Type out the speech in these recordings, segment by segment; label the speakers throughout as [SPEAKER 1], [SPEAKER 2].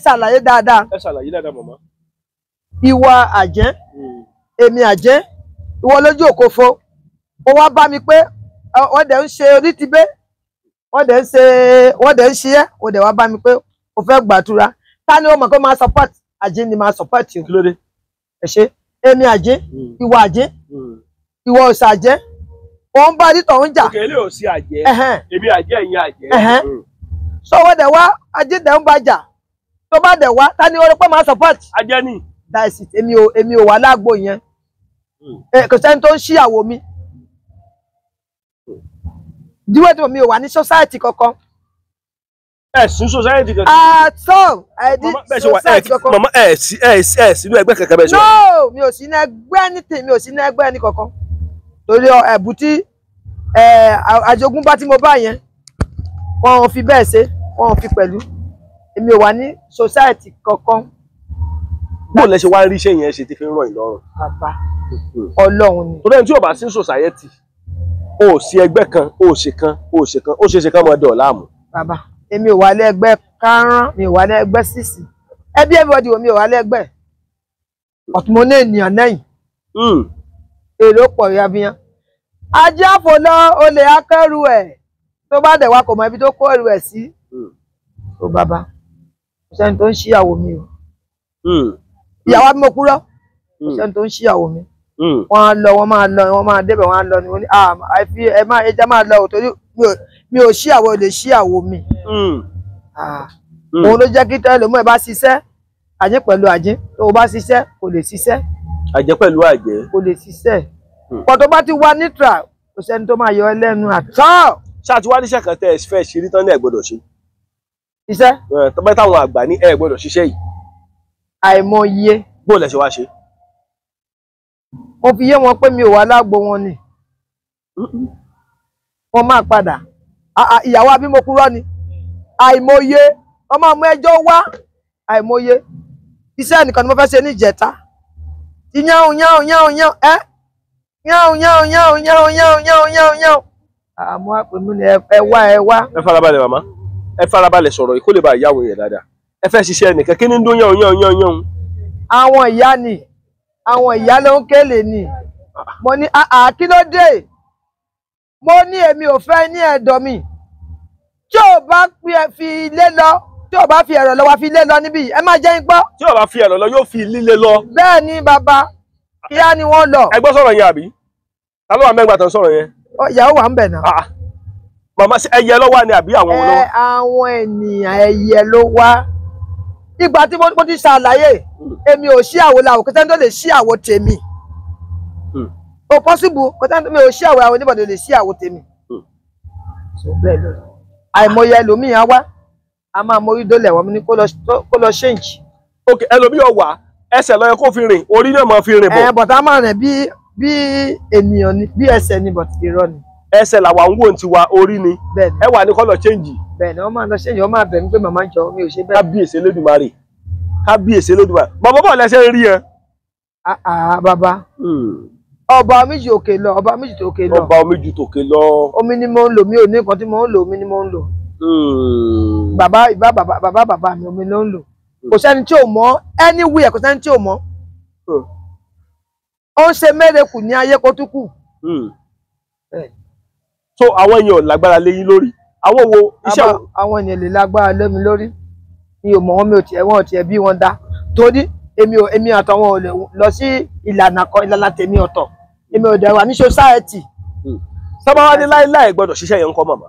[SPEAKER 1] ṣàlàyé dáadáa.
[SPEAKER 2] Ẹ ṣàlàyé dáadáa màmá.
[SPEAKER 1] Ìwọ àjẹ́, èmi àjẹ́, ìwọ lójú òkòfo. Ó wá bá mi pé wọ́n dẹ̀ ń ṣe orí ti bẹ́, wọ́n dẹ̀ ń ṣe ẹ́, ó dẹ̀ wá bá mi pé ó fẹ́ gbàdúrà. Ta ni ó mọ̀ pé máa support àjẹ́ ni máa support o.
[SPEAKER 2] Kí ló dé?
[SPEAKER 1] Ẹ ṣe èmi àjẹ́, ìwọ àjẹ́, ìwọ òsà àjẹ́, òun bá rí tọ̀hún jà.
[SPEAKER 2] Òkè ilé ò sí àjẹ́, èmi àjẹ́ ẹ̀yin àjẹ́.
[SPEAKER 1] So wọ́n dẹ̀ wá àjẹ́ dẹ̀ ń bá jà. Tó bá dẹ̀ wá, ta ni ó rò pé máa support?
[SPEAKER 2] Àjẹ́ ni.
[SPEAKER 1] That's it. Èmi ò wà lágbo yẹn. Kò sẹ́ni tó ń ṣíyàwó mi. Díwẹ́ tí mi ò wà ní society kankan.
[SPEAKER 2] Ẹ̀sùn society kankan.
[SPEAKER 1] Àtọ́ ẹ̀dí society kankan.
[SPEAKER 2] Màmá ẹ̀ sínú ẹgbẹ́ kankan bẹ́ẹ̀ ṣe wà.
[SPEAKER 1] No, mi ò sí ní ẹgbẹ́ anything, mi ò sí ní ẹgbẹ́ ẹni kankan. Torí ẹ̀bù tí àjogúnbá tí mo bá yẹn, wọn ò fi bẹ́ẹ̀ ṣe, wọn ò fi pẹ̀lú. Èmi ò wà ní society kankan.
[SPEAKER 2] Bó lẹ ṣe wá rí iṣẹ́ yẹn ṣe ti fi ń ràn yín lọ́rùn.
[SPEAKER 1] Bàbá Ọlọ́run ni.
[SPEAKER 2] Torí ẹni tí ò bá sí society, o ò sí ẹgbẹ́ kan, o ò ṣe kan, o ò ṣe kan, ó ṣe é ṣe ká máa dọ̀ láàmú.
[SPEAKER 1] Bàbá èmi ò wà lẹ́gbẹ́ kárán, mi ò wà lẹ́gbẹ́ sísì. Ẹbí everybody wo mi ò wà lẹ́gbẹ́. Ọ̀tún mo ní ènìyàn lẹ́yìn. Èrò pọ̀ yabiyan. Ajé àfọlọ́ olè akẹ́rù ẹ̀. Tó bá dẹ̀ wá kò mọ ibi tó kó ẹrù ẹ̀ sí. Ó bàbá kò sẹ́ni tó ń ṣíyàwó mi o. Ìyàwó mi mo kúrò. Kò sẹ́ni tó ń ṣíyàwó mi. Wọ́n á lọ, wọ́n máa débẹ̀, wọ́n á lọ ni wọ́n ní ẹja máa lọ torí mi ò ṣíyàwó lè ṣíyàwó mi. Òun ló jẹ́ kí tẹ́lẹ̀ mú ẹ bá ṣiṣẹ́ àjẹ́ pẹ̀lú àjẹ́, tó o bá ṣiṣẹ́ kò lè ṣiṣẹ́.
[SPEAKER 2] Àjẹ́ pẹ̀lú àjẹ́.
[SPEAKER 1] Kò lè ṣiṣẹ́. Pọ̀ tó bá ti wá nítra kò sẹ́ni tó máa yọ ẹ lẹ́nu àtọ́.
[SPEAKER 2] Ṣáà tí wá níṣẹ́ kan tẹ́ ẹ fẹ́ ṣe rí tán ní ẹ gbọ́dọ̀ ṣe.
[SPEAKER 1] Iṣẹ́.
[SPEAKER 2] Tọ́pẹ́ táwọn àgbà ní ẹ gbọ́dọ̀ ṣiṣẹ́ yìí.
[SPEAKER 1] Àìmọye.
[SPEAKER 2] Bó lẹ ṣe wá ṣe?
[SPEAKER 1] Mo fi yé wọn pé mi ò wá lágbo wọn ni. Wọ́n máa padà. Ìyàwó abímọkúrọ́ ni. Àìmọye. Wọ́n máa mú ẹjọ́ wá. Àìmọye. Iṣẹ́ nìkan ni mo fẹ́ ṣe ní ìjẹta. Yáhùn. Àmọ́ àpèmí ni ẹ wá.
[SPEAKER 2] Ẹ farabalẹ̀ màmá. Ẹ farabalẹ̀ sọ̀rọ̀ yìí kó lè bá ìyàwó yẹn dáadáa. Ẹ fẹ́ ṣiṣẹ́ nìkan kí ni ń dún yán.
[SPEAKER 1] Àwọn ìyá ni. Àwọn ìyá ló ń kéle ni. Mo ní kí ló dé? Mo ní èmi ò fẹ́ ní ẹ̀dọ̀ mi. Tí ò bá fi ilé lọ, tí ò bá fi ẹ̀rọ lọ wá fi ilé lọ níbí, ẹ má jẹ́ ń gbọ́.
[SPEAKER 2] Tí ò bá fi ẹ̀rọ lọ yóò fi líle lọ.
[SPEAKER 1] Bẹ́ẹ̀ ni bàbá, kíá ni wọ́n lọ.
[SPEAKER 2] Ẹ gbọ́ sọ̀rọ̀ yẹn àbí? Ta ló wà mẹ́gbàá tán sọ̀rọ̀ yẹn?
[SPEAKER 1] Ìyàwó wà ń bẹ̀ náà.
[SPEAKER 2] Màmá ẹyẹ ló wà ní àbí àwọn olówó?
[SPEAKER 1] Àwọn ènìyàn ẹyẹ ló wá. Ìgbà tí mo ti ṣàlàyé, èmi ò ṣí àwo làwọn kò sẹ́ni tó lè ṣí àwo tèmi. Ó possible kò sẹ́ni tó mi ò ṣí àwo àwọn oníbọ̀dọ̀ lè ṣí àwo tèmi. Àìmọye ẹlòmíì á wá, a máa mórí dólẹ̀ wọ́n ní kó lọ change.
[SPEAKER 2] Ok, ẹlòmíì ó wá, ẹsẹ̀ ló yẹ kó fi rìn, orí náà máa fi rìn bọ̀.
[SPEAKER 1] Bọ̀tá máa rìn bí ènìyàn ni, bí ẹsẹ̀ ni bọ̀tí irọ́ ni.
[SPEAKER 2] Ẹsẹ̀ làwa ń wò ní tiwa, orí ni. Ẹ wà ní kó lọ change.
[SPEAKER 1] Bẹ́ẹ̀ni wọ́n máa lọ change, wọ́n máa bẹ̀ mí pé màmá jọ mi ò ṣe bẹ́ẹ̀.
[SPEAKER 2] Kábíyèsí Elédùmarè. Kábíyèsí Elédùmarè. Bàbá bọ̀ lẹ́sẹ̀ rí ẹ.
[SPEAKER 1] Bàbá. Ọba méjì òkè lọ, ọba méjì tòkè lọ.
[SPEAKER 2] Ọba méjì tòkè lọ.
[SPEAKER 1] Omi ni mo ń lò, mi ò ní nǹkan tí mo ń lò, omi ni mo ń lò. Bàbá mi omi ló ń lò. Kò sẹ́ni tí ò mọ̀, anywhere kò sẹ́ni tí ò mọ̀. Ó ń ṣe mẹ́rẹ̀kù ní ayé kó tún kù.
[SPEAKER 2] So àwọn èèyàn lágbára lé yín lórí. Àwọn wo iṣẹ́ wo?
[SPEAKER 1] Àwọn èèyàn lè lágbára lé mi lórí. Mi ò mọ̀ wọn, mi ò tiẹ̀ bí wọn dá. Torí èmi àtàwọn ò lè lọ sí ìlànà kan, ìlànà tèmi ọ̀tọ̀. Èmi ò dẹ̀ wà ní society.
[SPEAKER 2] Sọ́mọ́ wá ní láíláì gbọ́dọ̀ ṣiṣẹ́ yẹn ń kọ́ màmá.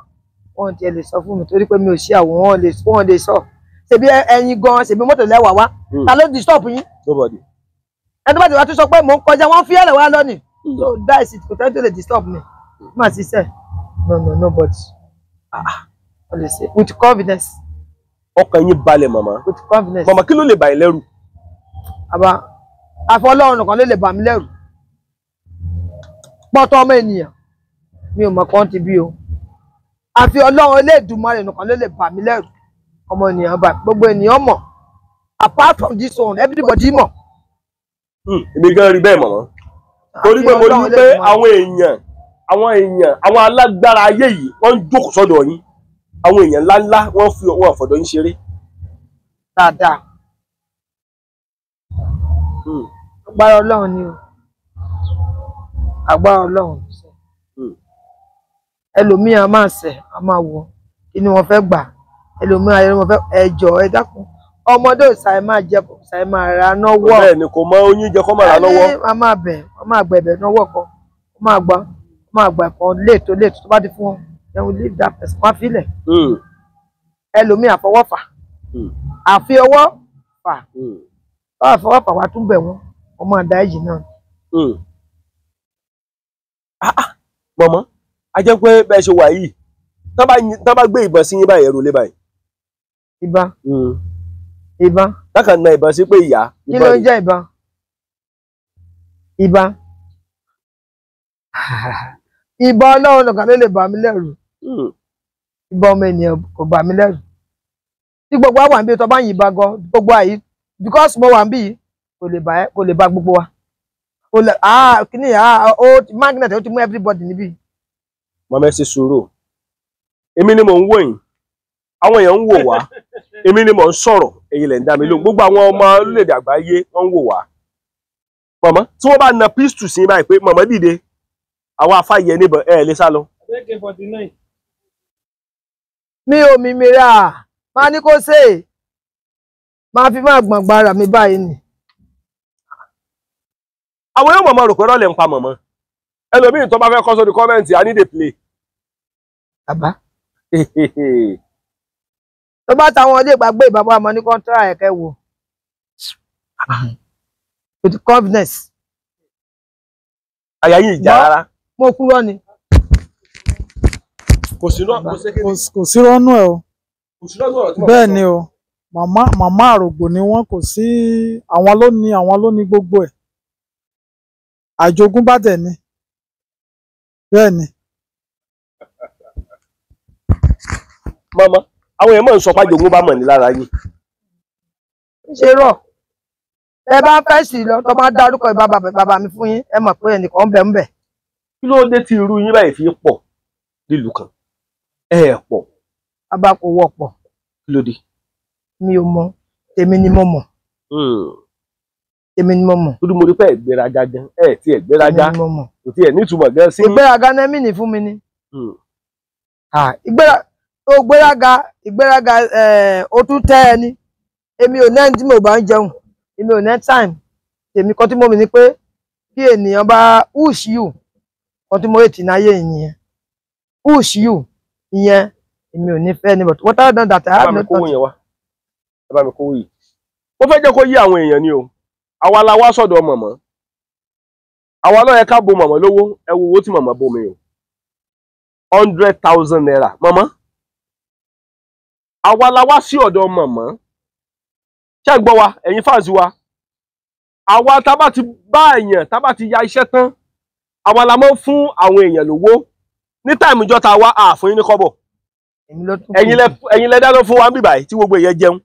[SPEAKER 1] Wọ́n ti lè sọ fún mi torí pé mi ò ṣí àwọn wọ́n lè sọ. Ṣèbí ẹ̀yin gan, ṣèbí mọ́tò lẹ́wà wá. Ta ló disturb yín?
[SPEAKER 2] Nobody.
[SPEAKER 1] Ẹni tó bá ti wá tún sọ pé mò ń kọjá, wọ́n fi ẹ̀rẹ̀ wá lọ́nìí. So that is it, kò tẹ́lẹ̀ tó lè disturb me. Má ṣiṣẹ́. No, nobody. Wọ́n lè ṣe with confidence.
[SPEAKER 2] Ọkàn yín balẹ̀ màmá.
[SPEAKER 1] With confidence.
[SPEAKER 2] Màmá kí ló lè bà yín lẹ́rù?
[SPEAKER 1] Àfọlọ́run nìkan ló lè bà mí lẹ́rù. Pọ́tọ́ ọmọ ènìyàn mi ò mọ̀ kán ti bí o. Àfi Ọlọ́run Elédùmarè nìkan ló lè bà mí lẹ́rù. Ọmọ ènìyàn bá gbogbo ènìyàn mọ̀. Apart from this one, everybody mọ̀.
[SPEAKER 2] Èmi gan rí bẹ́ẹ̀ màmá. Torí pé mo rí pé àwọn alágbára ayé yìí wọ́n ń jókòó sọ́dọ̀ yín. Àwọn èèyàn ńláńlá wọ́n fi ọwọ́ àfọ̀dọ̀ yín ṣeré.
[SPEAKER 1] dáadáa. Agbára Ọlọ́run ni o. Agbára Ọlọ́run. Ẹlòmíì a máa ṣẹ̀, a máa wò kí ni wọ́n fẹ́ gbà. Ẹlòmíì ayé wọ́n fẹ́ ẹjọ́ ẹ dákun. Ọmọdé ò ṣàì máa jẹ kò ṣàì máa ra nọ́wọ́.
[SPEAKER 2] Bẹ́ẹ̀ ni kò mọ oyin jẹ kó máa ra lọ́wọ́.
[SPEAKER 1] A máa bẹ̀, a máa gbẹ̀bẹ̀ nọ́wọ́ kan. Ó máa gbà kan léètò tó bá ti fún wọn. Then we leave that person. Wọ́n á filẹ̀. Ẹlòmíì àfọwọ́fà. Àfi ọwọ́ fà. Àfọwọ́fà wa tún bẹ̀ wọ́n. Wọ́n máa da ẹ̀jì náà.
[SPEAKER 2] Mọ̀mọ́, a jẹ́ pé bẹ́ẹ̀ ṣe wà yìí, tán bá gbé ìbọn sí yín báyìí ẹ̀rù lé báyìí.
[SPEAKER 1] Ìbọn.
[SPEAKER 2] Lákàn na ìbọn sí pé ìyá.
[SPEAKER 1] Kí ló ń jẹ́ ìbọn? Ìbọn. Ìbọn Ọlọ́run nìkan ló lè bà mí lẹ́rù. Ìbọn ọmọ ènìyàn kò bà mí lẹ́rù. Tí gbogbo wa wà níbi tó bá ń yìnbọn gan, gbogbo àyí, because mo wà níbí yìí, kò lè bá gbogbo wa. Kíni magnet ó ti mú everybody níbí.
[SPEAKER 2] Màmá ẹ ṣe sùúrù. Èmi ni mò ń wò yín. Àwọn èèyàn ń wò wá. Èmi ni mò ń sọ̀rọ̀. Èyí lẹ̀ ń dá mi lóhùn. Gbogbo àwọn ọmọ orílẹ̀-èdè àgbáyé wọ́n ń wò wá. Màmá, tí wọ́n bá na pistol sí báyìí pé màmá dìde, àwọn afáyẹ níbọn lè sá lọ.
[SPEAKER 1] Mi ò mímira, máa ní kó ṣe é. Máa fi máa gbọ̀ngbọ̀n ara mi báyìí ni.
[SPEAKER 2] Àwọn yóò mọ̀mọ́ rò pé rọ́ọ̀lẹ̀ ń pa mọ̀mọ́. Ẹlòmíì tó bá fẹ́ kọ́ sórí kọ́mẹ́ǹtì, I need a play.
[SPEAKER 1] Bàbá. Tó bá táwọn ilé ìgbàgbé bàbá ọmọ ní kọ́ńtà ẹ̀kẹ́ wò. With confidence.
[SPEAKER 2] Àyà yìí ìjà rárá.
[SPEAKER 1] Mo kúrò ni.
[SPEAKER 2] Kò sí
[SPEAKER 3] rọ́nú ẹ̀ o. Bẹ́ẹ̀ ni o. Màmá àrògbò ni wọ́n, kò sí àwọn ló ní gbogbo ẹ̀. Àjogúnbá dẹ̀ ni. Bẹ́ẹ̀ ni.
[SPEAKER 2] Màmá, àwọn èèyàn máa ń sọ pé àjogúnbá mọ̀ ní lára yín.
[SPEAKER 1] Ṣé rọ̀? Ẹ bá fẹ́ sí lọ tó bá dárúkọ bàbá mi fún yín, ẹ mọ̀ pé ẹnìkan ń bẹ ń bẹ.
[SPEAKER 2] Kí ló dé tí irú yín báyìí fi pọ̀ nílùú kan? Pọ̀.
[SPEAKER 1] Bàbá kò wọ́pọ̀.
[SPEAKER 2] Kí ló dé?
[SPEAKER 1] Mi ò mọ̀, tèmi ni mo mọ̀. Tèmi ni mo mọ̀.
[SPEAKER 2] Torí mo rí pé ẹ̀gbéraga gan, tí ẹ̀gbéraga kò tí ẹ̀ nítumọ̀ gan sí.
[SPEAKER 1] Ìgbéraga náà mí ní fún mi ni. Ìgbéraga ó tún tẹ́ ẹni. Èmi ò ní tí mo bá ń jẹun. Èmi ò ní time. Tèmi kan tí mo mì ní pé kí ènìyàn bá push you. Kan tí mo ètì náà yé ìyẹn. Push you. Ìyẹn èmi ò ní fẹ́ ni, but what I done that I have no thought.
[SPEAKER 2] Ẹ bá mi kówó yìí. Mo fẹ́ jẹ́ kó yí àwọn èèyàn ni o. Àwa la wá sọ́dọ̀ mọ̀mọ́. Àwa ló yẹ ká bo mọ̀mọ́ lówó. Ẹ wo owó tí mọ̀mọ́ bò mí o. 100,000 naira. Mọ̀mọ́. Àwa la wá sí ọ̀dọ̀ mọ̀mọ́. Ṣé ń gbọ́ wa, ẹ̀yin fans wa? Àwa tá bá ti bá èèyàn, tá bá ti ya iṣẹ́ tán, àwa la máa ń fún àwọn èèyàn lówó. Ní táìmù ìjọ ta wá, fún yín ní kọ́bọ̀. Ẹ̀yin lẹ dáná fún wa ń bíbáyìí tí gbogbo èèyàn jẹun.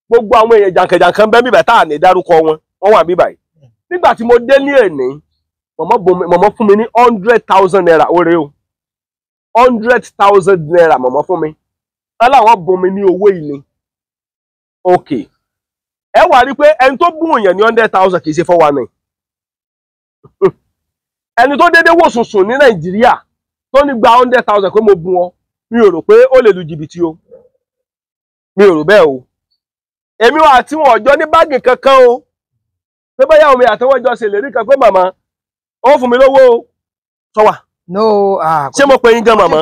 [SPEAKER 2] Gbogbo àwọn èèyàn jàǹkànjàǹkàn bẹ́ẹ̀ bíbáyìí tá à ní dárúkọ wọn, wọ́n wà bíbáyìí. Nígbà tí mo dé ní èní, mọ̀mọ́ fún mi ní 100,000 naira oore o. 100,000 naira mọ̀mọ́ fún mi. Láwọn bùn mi ní owó ìní. Okay. Ẹ wá rí pé ẹni tó bùn èèyàn ní 100,000 kì í ṣe 419. Ẹni tó dédé wò sùnsùn ní Nàìjíríà tó ní gba 100,000 pé mo bùn ọ, mi ò rò pé ó lè lu jìbìtì o. Mi ò rò bẹ́ẹ̀ o. Èmi wà tí wọn ọjọ́ ní báàgì kankan o. Pé báyà omi àtẹwọ́jọ ṣe lè rí kan pé màmá ó fún mi lówó o. Sọ́wà.
[SPEAKER 1] No.
[SPEAKER 2] Ṣé mo pe yín gan màmá?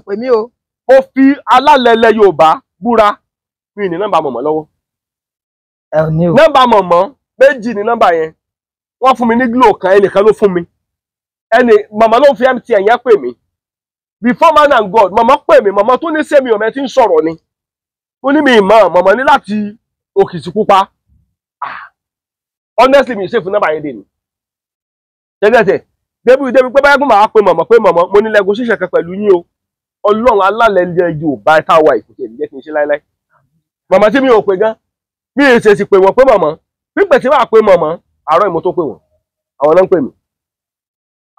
[SPEAKER 1] Pè mí o.
[SPEAKER 2] Mo fi alálẹ̀lẹ̀ Yorùbá búra mi ní nọ́mbà mọ̀mọ́ lọ́wọ́. Nọ́mbà mọ̀mọ́ méjì ní nọ́mbà yẹn. Wọ́n fún mi ní glo kan, ẹnìkan ló fún mi. Màmá ló fi MTN yẹn pè mí. Before man and God, màmá pè mí, màmá tó ní sẹ́mi ọ̀mẹ́ tí ń sọ̀rọ̀ ni. Ó ní mi ìmọ̀, màmá ní láti Òkìtìpupa. Honestly, mi ṣe fún nọ́mbà yẹn dè ní. Jẹ́gẹ́tẹ̀, débi pé báyẹ̀ kún màá pe màmá, mo ní lẹ́gùn ṣíṣẹ́ kan pẹ̀lú yín o. Ọlọ́run alálẹ̀ ilẹ̀ Yorùbá táwa ìkùtẹ̀ ìjẹ́ kí n ṣe láíláí. Màmá tí mi ò pè gan, mi ì ṣe sì pè wọ́n pé màmá. Pípẹ́ tí wàá pe màmá, àárọ̀ ìmọ̀ tó pè wọ́n. Àwọn náà ń pè mí.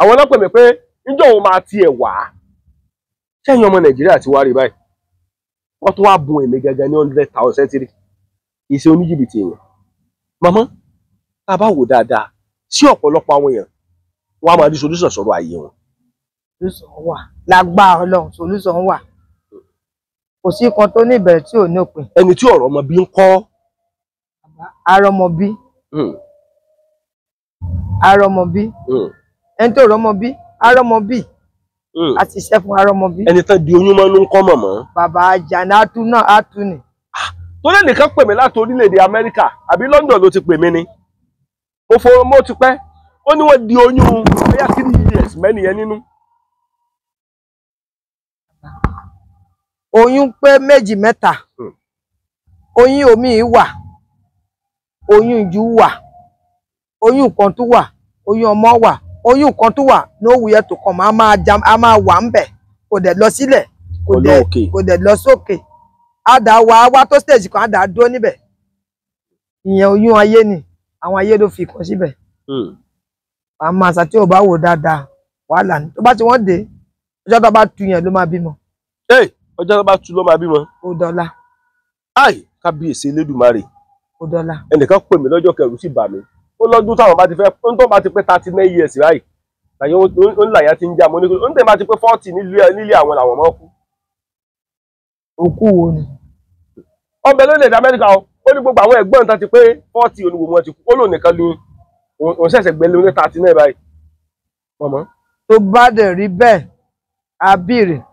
[SPEAKER 2] Àwọn náà pè mí pé níjọ́ òun máa tiẹ̀ wá. Ṣẹ́yìn ọmọ Nàìjíríà ti wá rí báyìí. Wọ́n tún wá bùn èmi gẹ́gẹ́ ní 100,000 tírì. kì í ṣe oníjìbìtì èèyàn. Màmá tá a bá wò dáadáa sí ọ̀pọ̀lọpọ̀ àwọn èèyàn wọn á máa rí solution sọ̀rọ̀ ayé wọn.
[SPEAKER 1] solution wà lágbára Ọlọ́run, solution wà. Kò sí kan tó ní ìbẹ̀rẹ̀ tí ò ní òpin.
[SPEAKER 2] Ẹni tí ọ̀rọ̀ ọmọ bí ń kọ́.
[SPEAKER 1] Arọmọ bí. Arọmọ bí. Ẹni tó rọmọ bí arọmọ bí. A ti ṣiṣẹ́ fún arọmọ bí.
[SPEAKER 2] Ẹni tán di oyún mọ́nú ń kọ́ mọ̀mọ́.
[SPEAKER 1] Bàbá Àjàní Átú náà Átú ni.
[SPEAKER 2] Tó lè nìkan pè mí láti orílẹ̀-èdè Amẹ́ríkà àbí London ló ti pè mí ni. Mo ti pẹ́. Ó ní wọ́n di oyún bóyá 3 years mẹ́niyẹn nínú.
[SPEAKER 1] Oyún pé 2 mẹ́ta. Oyún omi wà. Oyún ìjú wà. Oyún kan tó wà. Oyún ọmọ wà. Oyún kan tó wà no wuyẹ tó kàn a máa wà ń bẹ̀. Kò dẹ̀ lọ sílẹ̀. Kò dẹ̀ lọ sókè. Àdá wá tó stage kan àdá dúró níbẹ̀. Ìyẹn oyún ayé ni. Àwọn ayé ló fi kan síbẹ̀. Àmọ́ àṣà tí ò bá wò dáadáa wàhálà ni. Tó bá ti wọ́n dé ọjọ́ tó bá tu yẹn ló máa bímọ.
[SPEAKER 2] Ọjọ́ tó bá tu ló máa bímọ.
[SPEAKER 1] Ó dọ́là.
[SPEAKER 2] Kábíyèsí Elédùmarè.
[SPEAKER 1] Ó dọ́là.
[SPEAKER 2] Ẹnìkan pè mí lọ́jọ́ kẹrù sí bà mí. Ó lọ́dún táwọn bá ti fẹ́ tó bá ti pé 39 years báyìí. Láyé ó ń làyà ti ń já mo ní ó ń tẹ̀ bá ti pé 40 nílé àwọn làwọn máa kú.
[SPEAKER 1] Òkú wo ni?
[SPEAKER 2] Ọbẹ̀ lórílẹ̀-èdè Amẹ́ríkà ó ní gbogbo àwọn ẹ̀gbọ́n tán ti pé 40 onígbò wọn ti kú. Ó lò nìkan ní òun ṣẹ̀ṣẹ̀ gbé lórí 39 báyìí. Mọ̀mọ́.
[SPEAKER 1] Tó bá dẹ̀ rí bẹ́ẹ̀ abíire.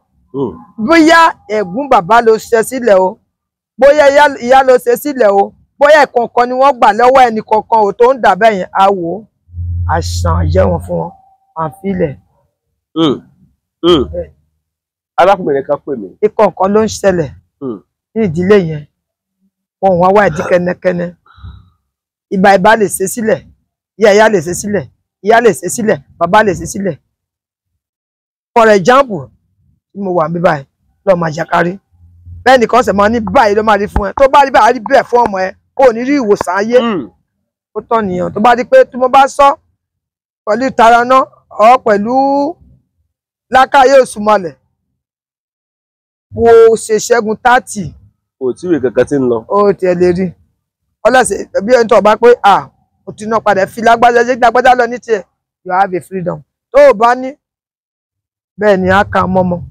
[SPEAKER 1] Bóyá ẹ̀gún bàbá ló ṣe sílẹ̀ o. Bóyá ìyá ló ṣe sílẹ̀ o. Bóyá ìkọ̀ọ̀kan ni wọ́n gbà lọ́wọ́ ẹnì kọ̀ọ̀kan ò tó ń dà bẹ́ẹ̀ yẹn. A wò ó. Àṣàn jẹ́ wọn fún wọn. Àfilẹ̀.
[SPEAKER 2] Arákùnrin kan pè mí.
[SPEAKER 1] Ìkọ̀ọ̀kan ló ń ṣẹlẹ̀ ní ìdílé yẹn. Wọn wá wá ìdí kẹ́nẹ́kẹ́nẹ́. Ìbá lè ṣe sílẹ̀. Ìyá lè ṣe sílẹ̀. Ìyá lè ṣe sílẹ̀. Bàbá lè ṣe sílẹ̀. For example, tí mo wà níbí báyìí lọ́ọ́ máa jàkárí. Bẹ́ẹ̀ nìkan ṣẹ̀ máa ní báyìí ló máa rí fún ẹ. Tó bá rí báyìí á rí bẹ́ẹ̀ fún ọmọ ẹ. Kò ní rí ìwòsàn ayé. Ó tọ́ nìyẹn. Tó bá rí pé tí mo bá sọ pẹ̀lú ìtara náà ọ̀ pẹ̀lú lákàyè òṣùmọ̀lẹ̀. Wo ṣe ṣẹ́gun 30.
[SPEAKER 2] Kò tí ìwé kankan tí ń lọ.
[SPEAKER 1] Ó tiẹ̀ lè rí. Ọlọ́sẹ̀ bí ẹni tó bá pé ó ti ná padà fi lágbájá lọ ní tiẹ̀. You have a freedom. Tó o bá ní bẹ́ẹ̀ ni a kà mọ́mọ́.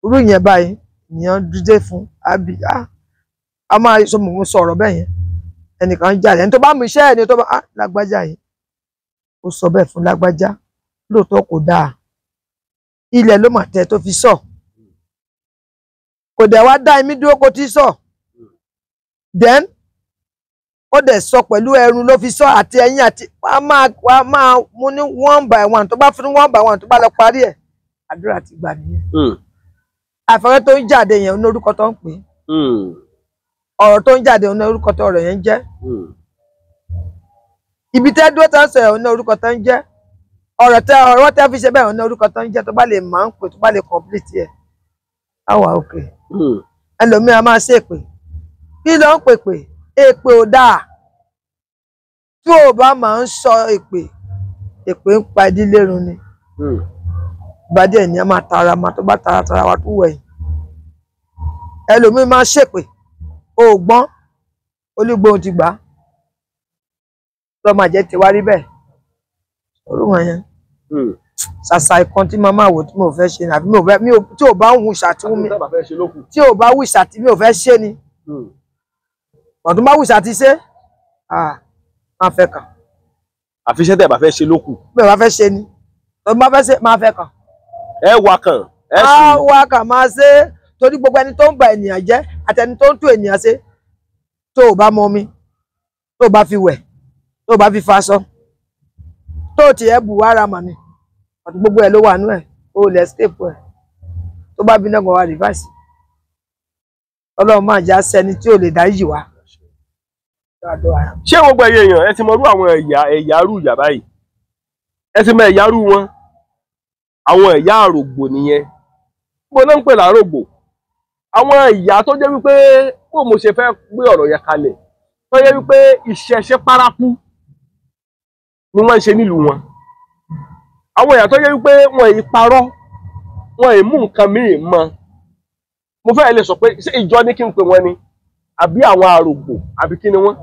[SPEAKER 1] Irú yẹn báyìí ìyẹn dúdé fún àbí a máa sọ̀rọ̀ bẹ́ẹ̀ yẹn. Ẹnìkan jáde ẹni tó bá mú iṣẹ́ ẹni tó bá lágbájá yìí. Ó sọ bẹ́ẹ̀ fún lágbájá. Lóòótọ́ kò dáa. Ilẹ̀ ló mà tẹ̀ tó fi sọ. Kò dẹ̀ wá dá ẹ̀mí dúró kó tí sọ. Then ó dẹ̀ sọ pẹ̀lú ẹrù ló fi sọ àti ẹyin àti wàá máa mú ní 1 by 1 tó bá fún 1 by 1 tó bá lọ parí ẹ̀ àdúrà ti gbà nìyẹn. Àfẹ́rẹ́ tó ń jáde yẹn ní orúkọ tó ń pè é. Ọ̀rọ̀ tó ń jáde ní orúkọ tó ọ̀rọ̀ yẹn ń jẹ́. Ibi tẹ́ dúró tó ń sọ ẹ̀ ní orúkọ tó ń jẹ́. Ọ̀rọ̀ tẹ́ fi ṣe bẹ́ẹ̀ ní orúkọ tó ń jẹ́ tó bá lè máa ń pè tó bá lè complete ẹ̀. Àwa òkè. Ẹlòmíràn máa ṣèpè. Kí ló ń pèpè? Èpè ò dáa. Tí o bá máa ń sọ èpè ń pa ìdílé run ni. Ìbàdí ẹ̀ ní a máa tara ma tó bá tara wa tó wẹ̀yìn. Ẹlòmíràn máa ṣèpè. O ò gbọ́n. Olúgbóhun ti gbà. Lọ́mọ àjẹ́ ti wá rí bẹ́ẹ̀. Orúkọ yẹn. Ṣàṣà ìkan tí màmá wò tí mo fẹ́ ṣe ni àbí tí ò bá ń hu ìṣàtúnwó mi. Tí ò bá wù ìṣàtí mi ò fẹ́ ṣe ni. Ọ̀tún bá wù ìṣàtí ṣe. Máa fẹ́ kàn.
[SPEAKER 2] Àfiṣẹ́ tẹ́ bá fẹ́ ṣe lókù.
[SPEAKER 1] Bẹ́ẹ̀ bá fẹ́ ṣe ni. Ọ̀tún bá fẹ́ ṣe máa fẹ́ kàn.
[SPEAKER 2] Ẹ wá kàn. Ẹ sì.
[SPEAKER 1] Wá kàn máa ṣe torí gbogbo ẹni tó ń ba ènìyàn jẹ́ àti ẹni tó ń tú ènìyàn ṣe. Tó o bá mọ omi. Tó o bá fi wẹ̀. Tó o bá fi faṣọ. Tó o tiẹ̀ bù ara mà ni. Ọ̀tún gbogbo ẹ̀ ló wà nú ẹ̀. O lè escape ẹ̀. Tó bá bí náà gan wa reverse. Ọlọ́run máa já sẹ́ni tí ò lè dáríjì wá.
[SPEAKER 2] Ṣé gbogbo ẹ̀yẹ èèyàn ẹ ti mọ irú àwọn ẹ̀yà rú ìyà báyìí? Ẹ ti mọ ẹ̀yà rú wọn? Àwọn ẹ̀yà àrògbò nìyẹn. Bó náà ń pè lárògbò. Àwọn ìyà tó jẹ́ wípé bó mo ṣe fẹ́ gbé ọ̀rọ̀ yẹn kalẹ̀. Tó jẹ́ wípé ìṣẹ̀ṣe paraku ni wọ́n ń ṣe nílùú wọn. Àwọn ìyà tó jẹ́ wípé wọn ì parọ́, wọn ì mú nǹkan míì mọ́. Mo fẹ́ lè sọ pé ṣé ìjọ ní kí n pè wọ́n ni? àbí àwọn àrògbò àbí kí ni wọ́n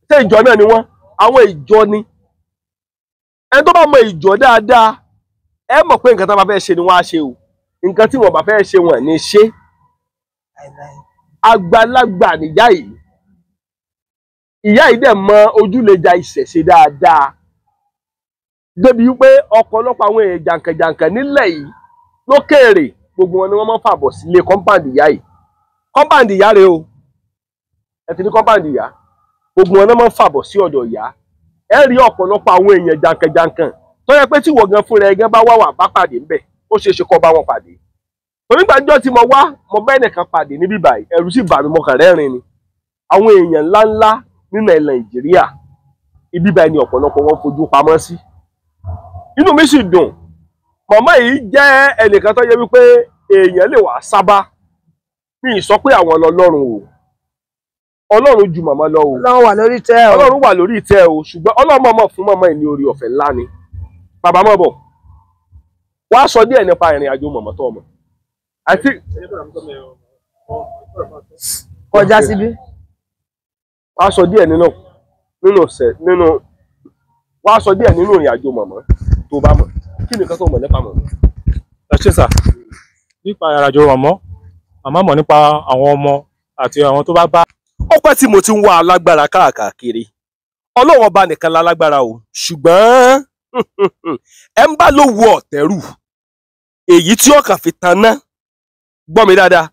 [SPEAKER 2] ṣé ìjọ náà ni wọ́n àwọn ìjọ ni ẹni tó bá mọ ìjọ dáadáa ẹ mọ̀ pé nǹkan tó bá fẹ́ ṣe ni wọ́n á ṣe o nǹkan tí wọ́n bá fẹ́ ṣe wọ́n ní ṣe àgbàlagbà nìyá yìí ìyá yìí dẹ̀ mọ ojúlẹ̀jà ìṣẹ̀ṣe dáadáa débi wípé ọ̀pọ̀lọpọ̀ àwọn èèyàn jàǹkànjàǹkàn nílẹ̀ yìí lókèèrè gbogbo wọn ni wọ́n máa ń fàbọ̀ sílé kọ́ńpáàndì ìyá yìí kọ́ńpáàndì ìyá rèé o ẹ ti ní kọ́ńpáàndì ìyá gbogbo wọn ni wọ́n máa ń fàbọ̀ sí ọ̀dọ̀ ìyá ẹ rí ọ̀pọ̀lọpọ̀ àwọn èèyàn jàǹkànjàǹkàn tó yẹ pé tí wọ́n gan fúnra ẹ gan bá wà bá pàdé ńbẹ̀ ó ṣeé ṣe kó bá wọn pàdé onígbàjọ́ tí mo wá mo bá ẹnìkan pàdé níbí báyìí ẹ̀rù sì bà mí mo kàn rẹ́rìn ni àwọn èèyàn ńláńlá nílẹ̀ Nàìjíríà ibi báyìí ni ọ̀pọ̀lọpọ̀ wọn fojú pamọ́ sí inú mi sì dùn màmá yìí jẹ́ ẹnìkan tó yẹ wípé èèyàn lè wà sábà mi ì sọ pé àwọn lọ́lọ́run o Ọlọ́run ju màmá lọ o
[SPEAKER 1] Ọlọ́run wà lórí ìtẹ́ o
[SPEAKER 2] Ọlọ́run wà lórí ìtẹ́ o ṣùgbọ́n Ọlọ́run mọ̀ fún màmá yìí ní orí ọ̀fẹ́ ńlá ni bàbá mọ̀ bọ̀ wá sọ díẹ̀ nípa ìrìn àjò màmá tó ọmọ àti
[SPEAKER 1] kọjá síbí
[SPEAKER 2] wá sọ díẹ̀ nínú wá sọ díẹ̀ nínú ìrìn àjò màmá tó bá mọ̀ kí nìkan tó mọ̀ nípa màmá.
[SPEAKER 4] ẹ ṣé sà nípa ìrìnàjò màmá mọ̀ nípa àwọn ọmọ àti àwọn tó bá bá.
[SPEAKER 2] ó pẹ́ tí mo ti ń wá alágbára káàkiri Ọlọ́run ọba nìkan lálágbára o ṣùgbọ́n ẹ ń bá ló wu ọ̀tẹ́rù èyí tí ọkàn fi tan ná gbọ́ mi dáadáa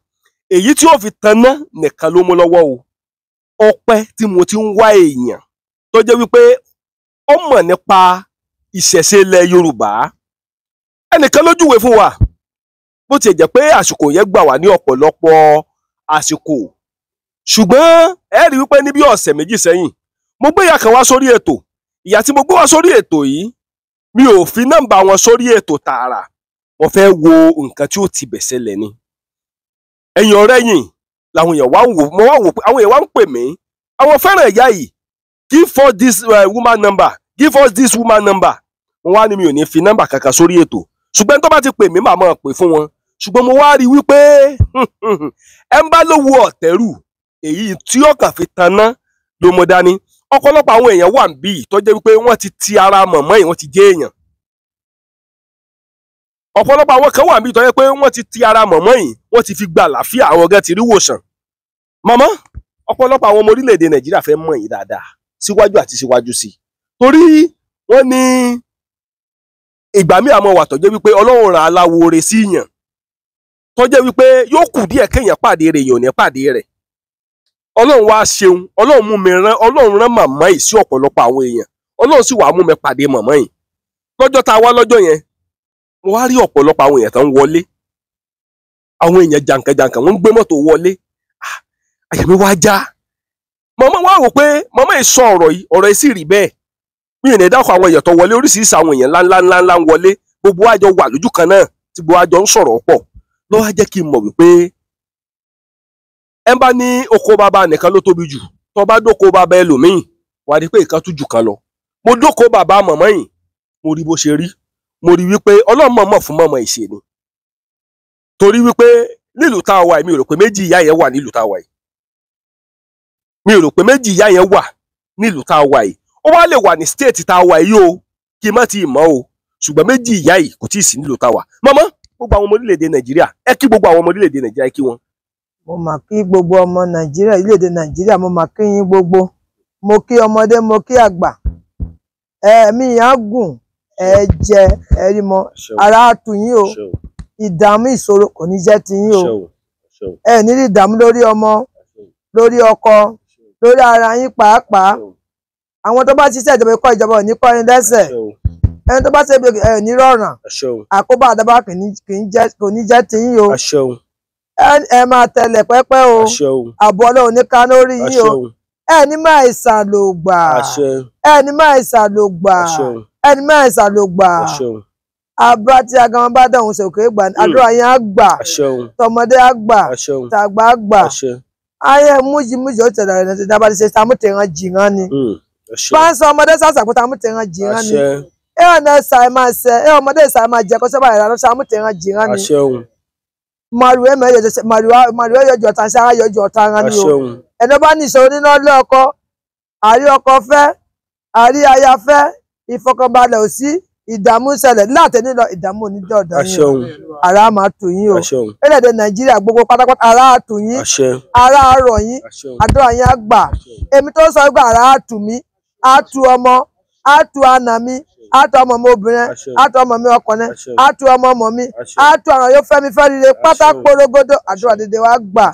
[SPEAKER 2] èyí tí ó fi tan ná nìkan ló mú lọ́wọ́ o ó pẹ́ tí mo ti ń wá èèyàn tó jẹ́ wípé ó mọ̀ nípa ìṣẹ̀ṣe ilẹ̀ Yorùbá ẹnìkan ló júwe fún wa bó tiẹ̀ jẹ́ pé àsìkò yẹn gbà wá ní ọ̀pọ̀lọpọ̀ àsìkò ṣùgbọ́n ẹ rí wípé ní bí ọ̀sẹ̀ méjì sẹ́yìn mo gbé ìyá kan wá sórí ètò ìyá tí mo gbé wá sórí ètò yìí mi ò fi nọ́mbà wọn sórí ètò tààrà wọ́n fẹ́ wo nǹkan tí ó ti bẹ̀ ṣẹlẹ̀ ni ẹ̀yìn ọ̀rẹ́ yìí làwọn èèyàn wá ń wò mo wá wò pé àwọn èèyàn wá ń pè mí àwọn fẹ́ràn ìyá yìí give us this woman number give us this woman number mo wá ní mi ò ní fi nọ́mbà kankan sórí ètò ṣùgbọ́n tó bá ti pè mí màá máa pè fún wọn ṣùgbọ́n mo wá rí wípé ẹ ń bá lówó ọ̀tẹ́rù èyí tí ọkàn fi tan ná ló mọ dání ọ̀pọ̀lọpọ̀ àwọn èèyàn wà níbí tó jẹ́ wípé wọ́n ti ti ara mọ̀mọ́ yìí wọ́n ti jẹ́ èèyàn ọ̀pọ̀lọpọ̀ àwọn kan wà níbí tó jẹ́ pé wọ́n ti ti ara mọ̀mọ́ yìí wọ́n ti fi gba àlàáfíà àwọn ọ̀gá ti rí wòsàn màmá ọ̀pọ̀lọpọ̀ àwọn ọmọ orílẹ̀-èdè Nàìjíríà fẹ́ mọ̀ yín dáadáa síwájú àti síwájú sí torí wọ́n ní ìgbà míì àmọ́ wà tó jẹ́ wípé Ọlọ́run rán aláwòore sí yàn tó jẹ́ wípé yóò kù díẹ̀ kéèyàn pàdé rẹ̀ yóò ní pàdé rẹ̀ Ọlọ́run wá ṣeun Ọlọ́run rán màmá yìí sí ọ̀pọ̀lọpọ̀ àwọn èèyàn Ọlọ́run sì wàá mú mi pàdé màmá yìí lọ́jọ́ tá a wá lọ́jọ́ yẹn mo wá rí ọ̀pọ̀lọpọ̀ àwọn èèyàn tó ń wọlé àwọn èèyàn jàǹkànjàǹkàn wọ́n ń gbé mọ́tò wọlé àyà mi wá já màmá wá rò pé màmá yìí sọ ọ̀rọ̀ yìí sì rí bẹ́ẹ̀ mi ò ní dákọ̀ àwọn èèyàn tó wọlé oríṣiríṣi àwọn èèyàn ńláńlá ń wọlé gbogbo wa jọ wà lójú kan náà tí gbogbo wa jọ ń sọ̀rọ̀ pọ̀ ló wá jẹ́ kí n mọ̀ wípé ẹ bá ní oko bàbá nìkan ló tóbi jù tó bá dóko bàbá ẹlòmíì wà á rí pé ìkan tún jù kan lọ mo dóko bàbá màmá yìí mo rí bó ṣe rí mo rí wípé Ọlọ́run mọ̀ fún màmá ìṣe ni torí wípé nílùú tá a wà mi ò rò pé méjì ìyá yẹn wà nílùú tá a wà yìí mi ò rò pé méjì ìyá yẹn wà nílùú tá a wà yìí ó wá lè wà ní stéètì tá a wà yìí o kí n má ti mọ̀ o ṣùgbọ́n méjì ìyá yìí kò tí ì sí nílùú tá a wà màmá gbogbo àwọn ọmọ orílẹ̀-èdè Nàìjíríà ẹ kí gbogbo àwọn ọmọ orílẹ̀-èdè Nàìjíríà kí wọn.
[SPEAKER 1] mo mà kí gbogbo ọmọ Nàìjíríà orílẹ̀-èdè Nàìjíríà mo mà kí yín gbogbo mo kí ọmọdé mo kí àgbà ẹ̀mí yẹn á gùn ẹ jẹ ẹ rí mọ ara á tù yín o ìdààmú ìṣòro kò ní jẹ́ ti yín o ẹ ní rí ìdààmú lórí ọmọ lórí ọkọ lórí ara yín pàápàá àwọn tó bá ṣiṣẹ́ ìjọba ikọ́ ìjọba ò ní kọ́ yín lẹ́sẹ̀ ẹni tó bá ṣe ẹ ní rọrùn àkóbá àdábà kò ní jẹ́ ti yín o ẹ máa tẹ̀lé pẹ́pẹ́ o ààbò Ọlọ́run ní ká lórí yín o ẹ ní máa ìsàlògbà ẹ ní máa ìsàlògbà ẹ ní máa ìsàlògbà àbá tí agamọ bá dọ̀hún ṣòkè gbà àdúrà yín á gbà tọmọdé á gbà tàgbà á gbà ayé mújìmújì ó tẹ̀lé ẹ̀rọ ìdábà ti ṣe sàmútẹ̀ràn jìrán ni pàǹsọ ọmọdé sàṣàkó sàmútẹ̀ràn jìrán ni ẹ ọ̀nà ẹ̀sà ẹ̀ máa ṣẹ ẹ ọmọdé ẹ̀sà ẹ̀ máa jẹ kọ́sẹ́ báyìí rárá sàmútẹ̀ràn jìrán ni màrúwẹ́ yọjọ tán sára yọjọ ọ̀tá ara ni o ẹni bá ní ìṣòro nínú ilé ọkọ, àrí ọkọ fẹ́, àrí aya fẹ́, ìfọkànbalẹ̀ ò sí, ìdààmú ṣẹlẹ̀ láti nílò ìdààmú onídọ̀ọ̀dọ̀ yín, ara máa tù yín o. Orílẹ̀-èdè Nàìjíríà gbogbo pátápátá ara á tù yín, ara á rọ̀ yín, àdúrà yín á gbà. Èmi tó sọ pé ara á tù mí, á tu ọmọ, á tu àna mi, á tu ọmọ mi obìnrin, á tu ọmọ mi ọkùnrin, á tu ọmọ mi, á tu àwọn yóò fẹ́ mi fẹ́ rire pátá porogodo, àdúrà dédé wa gbà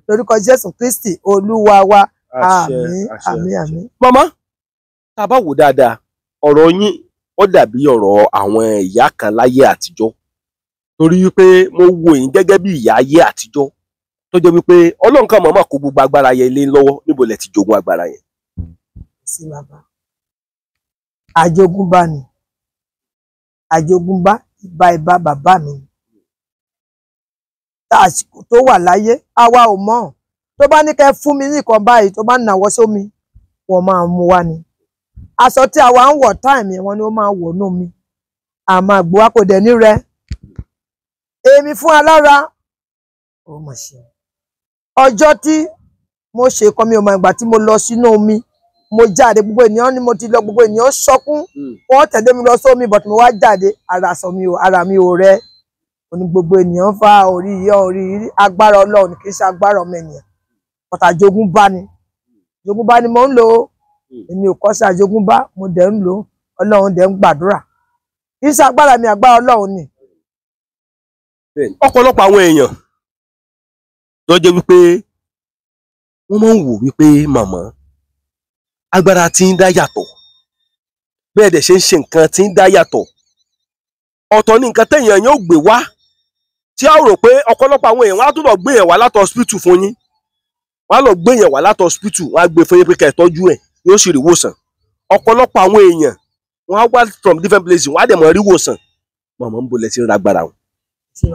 [SPEAKER 1] lórúkọ Jésù Kristi Olúwa wa. Àmín, àmín, àmín.
[SPEAKER 2] Màmá, tá a bá wò dáadáa, ọ̀rọ̀ yín ó dàbí ọ̀rọ̀ àwọn ìyá kan láyé àtijọ́, torí wípé mo wo yín gẹ́gẹ́ bí ìyá ayé àtijọ́ tó jẹ́ wípé Ọlọ́run kan mọ̀ọ́mọ̀ kó gbogbo agbára yẹn lé lọ́wọ́. Níbo lẹ ti jogún agbára yẹn?
[SPEAKER 1] Sí bàbá, àjogúnbá ni, àjogúnbá ìbá bàbá mi àsìkò tó wà láyé àwa ò mọ̀. Tó bá ní kẹ́ fún mi ní nǹkan báyìí, tó bá nàwọ́ sómi wọ́n máa mú wá ni. Aṣọ tí àwa ń wọ̀ táìmì wọn ni ó máa wọ̀ nú mi, àmọ́ àgbò wa kò dẹ̀ ní rẹ èmi fún alára. Ó mà ṣe ọjọ́ tí mo ṣe kan mi ò mọ̀ ìgbà tí mo lọ sínú omi, mo jáde, gbogbo ènìyàn ni mo ti lọ, gbogbo ènìyàn sọkún, wọ́n tẹ̀lé mi lọ sómi, but mo wá jáde, ara mi ò rẹ. Ó ní gbogbo ènìyàn fa orí ìyá orí agbára Ọlọ́run kì í ṣe agbára ọmọ ènìyàn. Ọ̀tà àjogúnbá ni, àjogúnbá ni mo ń lò. Èmi ò kọ́ sí àjogúnbá, mo dẹ̀ ń lò, Ọlọ́run dẹ̀ ń gbàdúrà. Kì í ṣe agbára mi, agbára Ọlọ́run ni.
[SPEAKER 2] Ọ̀pọ̀lọpọ̀ àwọn èèyàn tó jẹ́ wípé wọ́n máa ń wò wípé màmá, agbára tí ń dá yàtọ̀, bẹ́ẹ̀ dẹ̀ ṣe ń ṣe nǹkan tí ń dá yàtọ̀. Ọ̀tọ̀ ni nǹkan téèyàn yóò gbé wá tí a rò pé ọ̀pọ̀lọpọ̀ àwọn èèyàn wá túbọ̀ gbé yẹn wá láti hospital fún yín, wọ́n á lọ gbé yẹn wá láti hospital, wọ́n á gbé fún yín pé kẹ́ ẹ tọ́jú ẹ̀ yóò sì rí wòsàn. Ọ̀pọ̀lọpọ̀ àwọn èèyàn wọ́n á wá from different places, wọ́n á dẹ̀ mọ̀ rí wòsàn. Màmá ń bolẹ̀ sí ra agbára wọn.
[SPEAKER 1] Sí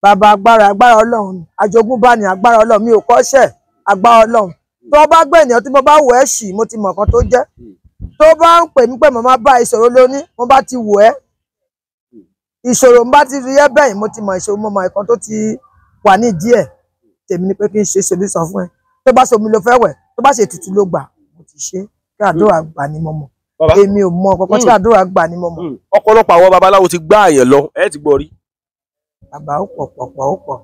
[SPEAKER 1] bàbá, agbára Ọlọ́run ni, àjogúnbá ni agbára Ọlọ́run, mi ò kọ́ṣẹ́ agbára Ọlọ́run. Tó bá gbé ènìyàn tí mo bá wò ẹ́ ṣì, mo ti mọ̀ nǹkan tó jẹ́. Tó bá ń pè mí pé màmá bá ìṣòro lóní, mo bá ti wò ẹ́ ìṣòro, mo bá ti rí ẹ́ bẹ́yìn, mo ti mọ̀ ìṣòro, mo mọ̀ nǹkan tó ti wà ní díẹ̀. Tèmi ni pé kí n ṣe solution fún ẹ. Tó bá ṣe omi ló fẹ́ wẹ̀, tó bá ṣe ètùtù ló gbà, mo ti ṣe, kí àdúrà gbà ni mo mọ̀. Èmi ò mọ̀ kankan tí àdúrà gbà ni mo mọ̀.
[SPEAKER 2] Ọ̀pọ̀lọpọ̀ àwọn babaláwo ti gbá àyàn lọ, ẹ ti gbọ́ rí.
[SPEAKER 1] Bàbá ó pọ̀.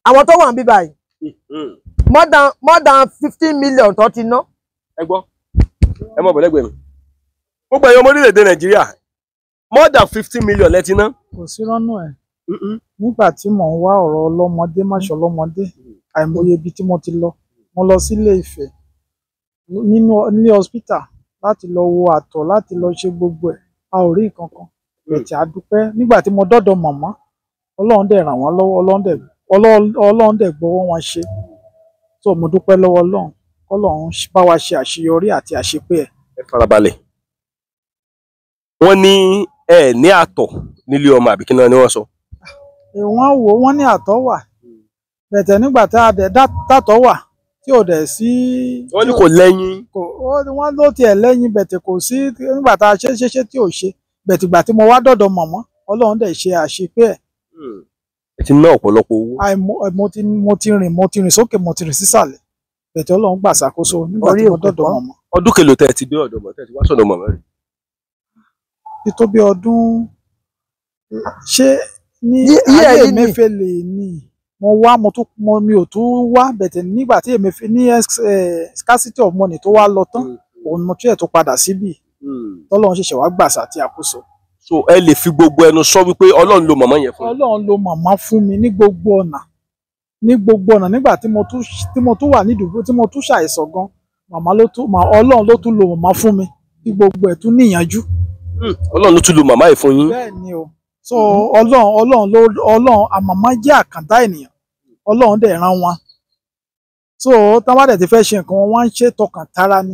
[SPEAKER 1] Àwọn tó wà ń bí báyìí more than 15 million tó ti ná.
[SPEAKER 2] Ẹ gbọ́, ẹ mọ̀ bọ̀lẹ́gbẹ̀ẹ́ mi, gbogbo ẹ̀yọ́ ọmọ orílẹ̀-èdè Nàìjíríà more than 15 million lẹ ti ná.
[SPEAKER 3] Kò sí rọ́nù ẹ̀. Nígbà tí mò ń wá ọ̀rọ̀ ọlọ́mọdé máṣọ ọlọ́mọdé, àìmọye ibi tí mo ti lọ. Mo lọ sí Ilé Ifẹ̀ nílé hospital láti lọ wo àtọ̀, láti lọ ṣe gbogbo ẹ̀, a ò rí nǹkan kan. Bẹ̀tì a dúpẹ́ nígbà tí mo dọ́dọ̀ màmá, Ọlọ́run dẹ̀ ràn wọ́n lọ́wọ́, Ọlọ́run dẹ̀ gbọ́wọ́ wọn ṣe. So mo dúpẹ́ lọ́wọ́ Ọlọ́run, Ọlọ́run bá wa ṣe àṣeyọrí àti àṣepé ẹ̀.
[SPEAKER 2] Ẹ farabalẹ̀. Wọ́n ní ẹ ní àtọ̀ nílé ọmọ àbí kí náà ni wọ́n sọ.
[SPEAKER 3] Wọ́n wò wọ́n ní àtọ̀ wà, bẹ̀tẹ̀ nígbà tá a dẹ̀ dátọ̀ wà tí ò dẹ̀ sí.
[SPEAKER 2] Wọ́n ní kò lẹ́yìn.
[SPEAKER 3] Wọ́n ló tiẹ̀ lẹ́yìn, bẹ̀tẹ̀ kò sí nígbà tá a ṣe tí ò ṣe. Bẹ̀tì ìgbà tí mo wá dọ̀dọ̀ màmá, Ọlọ́run dẹ̀ ṣe àṣepé ẹ̀.
[SPEAKER 2] Ẹ ti ná ọ̀pọ̀lọpọ̀ owó.
[SPEAKER 3] Mo ti rìn sókè, mo ti rìn sísàlẹ̀. Bẹ̀tẹ̀ Ọlọ́run gbà ṣàkóso nígbà tí mo dọ̀dọ̀ màmá.
[SPEAKER 2] Ọdún kèlò tẹ́ ẹ ti dé ọ̀dọ̀ mọ̀, tẹ́ ẹ ti wá sọ̀dọ̀ màmá rẹ̀?
[SPEAKER 3] Ti tó bí ọdún, ṣé ní ayé Emefiele ni mo wá, mi ò tún wá. Bẹ̀tẹ̀ nígbà tí Emefiele ní scarcity of money tó wá lọ tán, òun mo tún ẹ̀ tó padà síbì. Ọlọ́run ṣẹ̀ṣẹ̀ wá gbàsà àti àkóso.
[SPEAKER 2] So ẹ lè fi gbogbo ẹnu sọ wípé Ọlọ́run lo màmá yẹn fún mi.
[SPEAKER 3] Ọlọ́run lo màmá fún mi ní gbogbo ọ̀nà, nígbà tí mo tún wà nídùúgbò, tí mo tún ṣàìsàn gan, Ọlọ́run ló tún lo màmá fún mi tí gbogbo ẹ̀ tún níyànjú.
[SPEAKER 2] Ọlọ́run ló tún lo màmá yìí fún yín.
[SPEAKER 3] Bẹ́ẹ̀ ni o. So Ọlọ́run àmàmá jẹ́ àkàndá ènìyàn, Ọlọ́run dẹ̀ rán wọn. So tí wọ́n bá dẹ̀ ti fẹ́ ṣe nǹkan wọn ń ṣe tọkàn tara ni.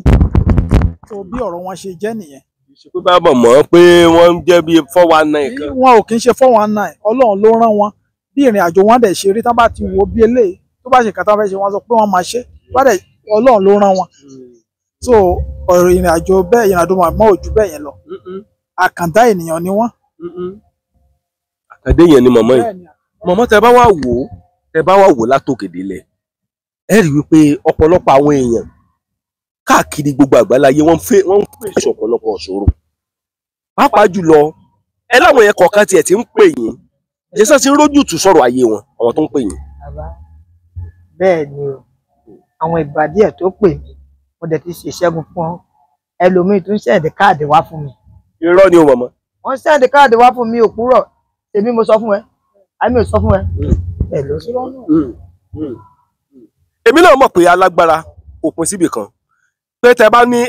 [SPEAKER 3] So bí ọ̀rọ̀ wọn ṣe jẹ́ nìyẹn.
[SPEAKER 2] Ṣé pé bá mọ̀ pé wọ́n ń jẹ́ bíi 419 kan?
[SPEAKER 3] Wọn ò kì í ṣe 419, Ọlọ́run ló rán wọn. Bí ìrìn àjò wọn dẹ̀ ṣe rí, tí wọ́n bá ti wo bí eléyìí, tó bá ṣe nǹkan tí wọ́n fẹ́ ṣe, wọ́n sọ pé wọ́n máa ṣe. Ọlọ́run ló rán wọn. So ọ̀rọ̀ ìrìn àjò màmá ò ju bẹ́ẹ̀ yẹn lọ. Àkàndá ènìyàn ni wọ́n.
[SPEAKER 2] Àkàndá èèyàn ni màmá yìí. Màmá tẹ bá wà wò látòkè délẹ̀, ẹ rí wípé ọ̀pọ̀lọpọ̀ àwọn èèyàn káàkiri gbogbo àgbáláyé wọ́n ń fèsì ọ̀pọ̀lọpọ̀ ìṣòro pàápàá jùlọ ẹ láwọn yẹn kọ̀ọ̀kan tiẹ̀ ti ń pè yín jẹ́sà ti ń rójútùú sọ̀rọ̀ ayé wọn àwọn tó ń pè yín.
[SPEAKER 1] bẹ́ẹ̀ ni o àwọn ìbàdí ẹ̀ tó pè mí mo dẹ̀ ti ṣe ìṣẹ́gun fún ọ ẹlòmíì tún ṣẹ̀dẹ̀ káàdì wá fún mi.
[SPEAKER 2] irọ́ ni o mọ̀mọ́.
[SPEAKER 1] wọ́n ṣẹ̀dẹ̀ káàdì wá fún mi òpùrọ̀ èmi mo sọ fún ẹ àmì ò sọ fún ẹ ẹ ló sọ lọ́nà.
[SPEAKER 2] èmi náà mọ̀ pé alágbára kò pin síbì kan pé tẹ bá ní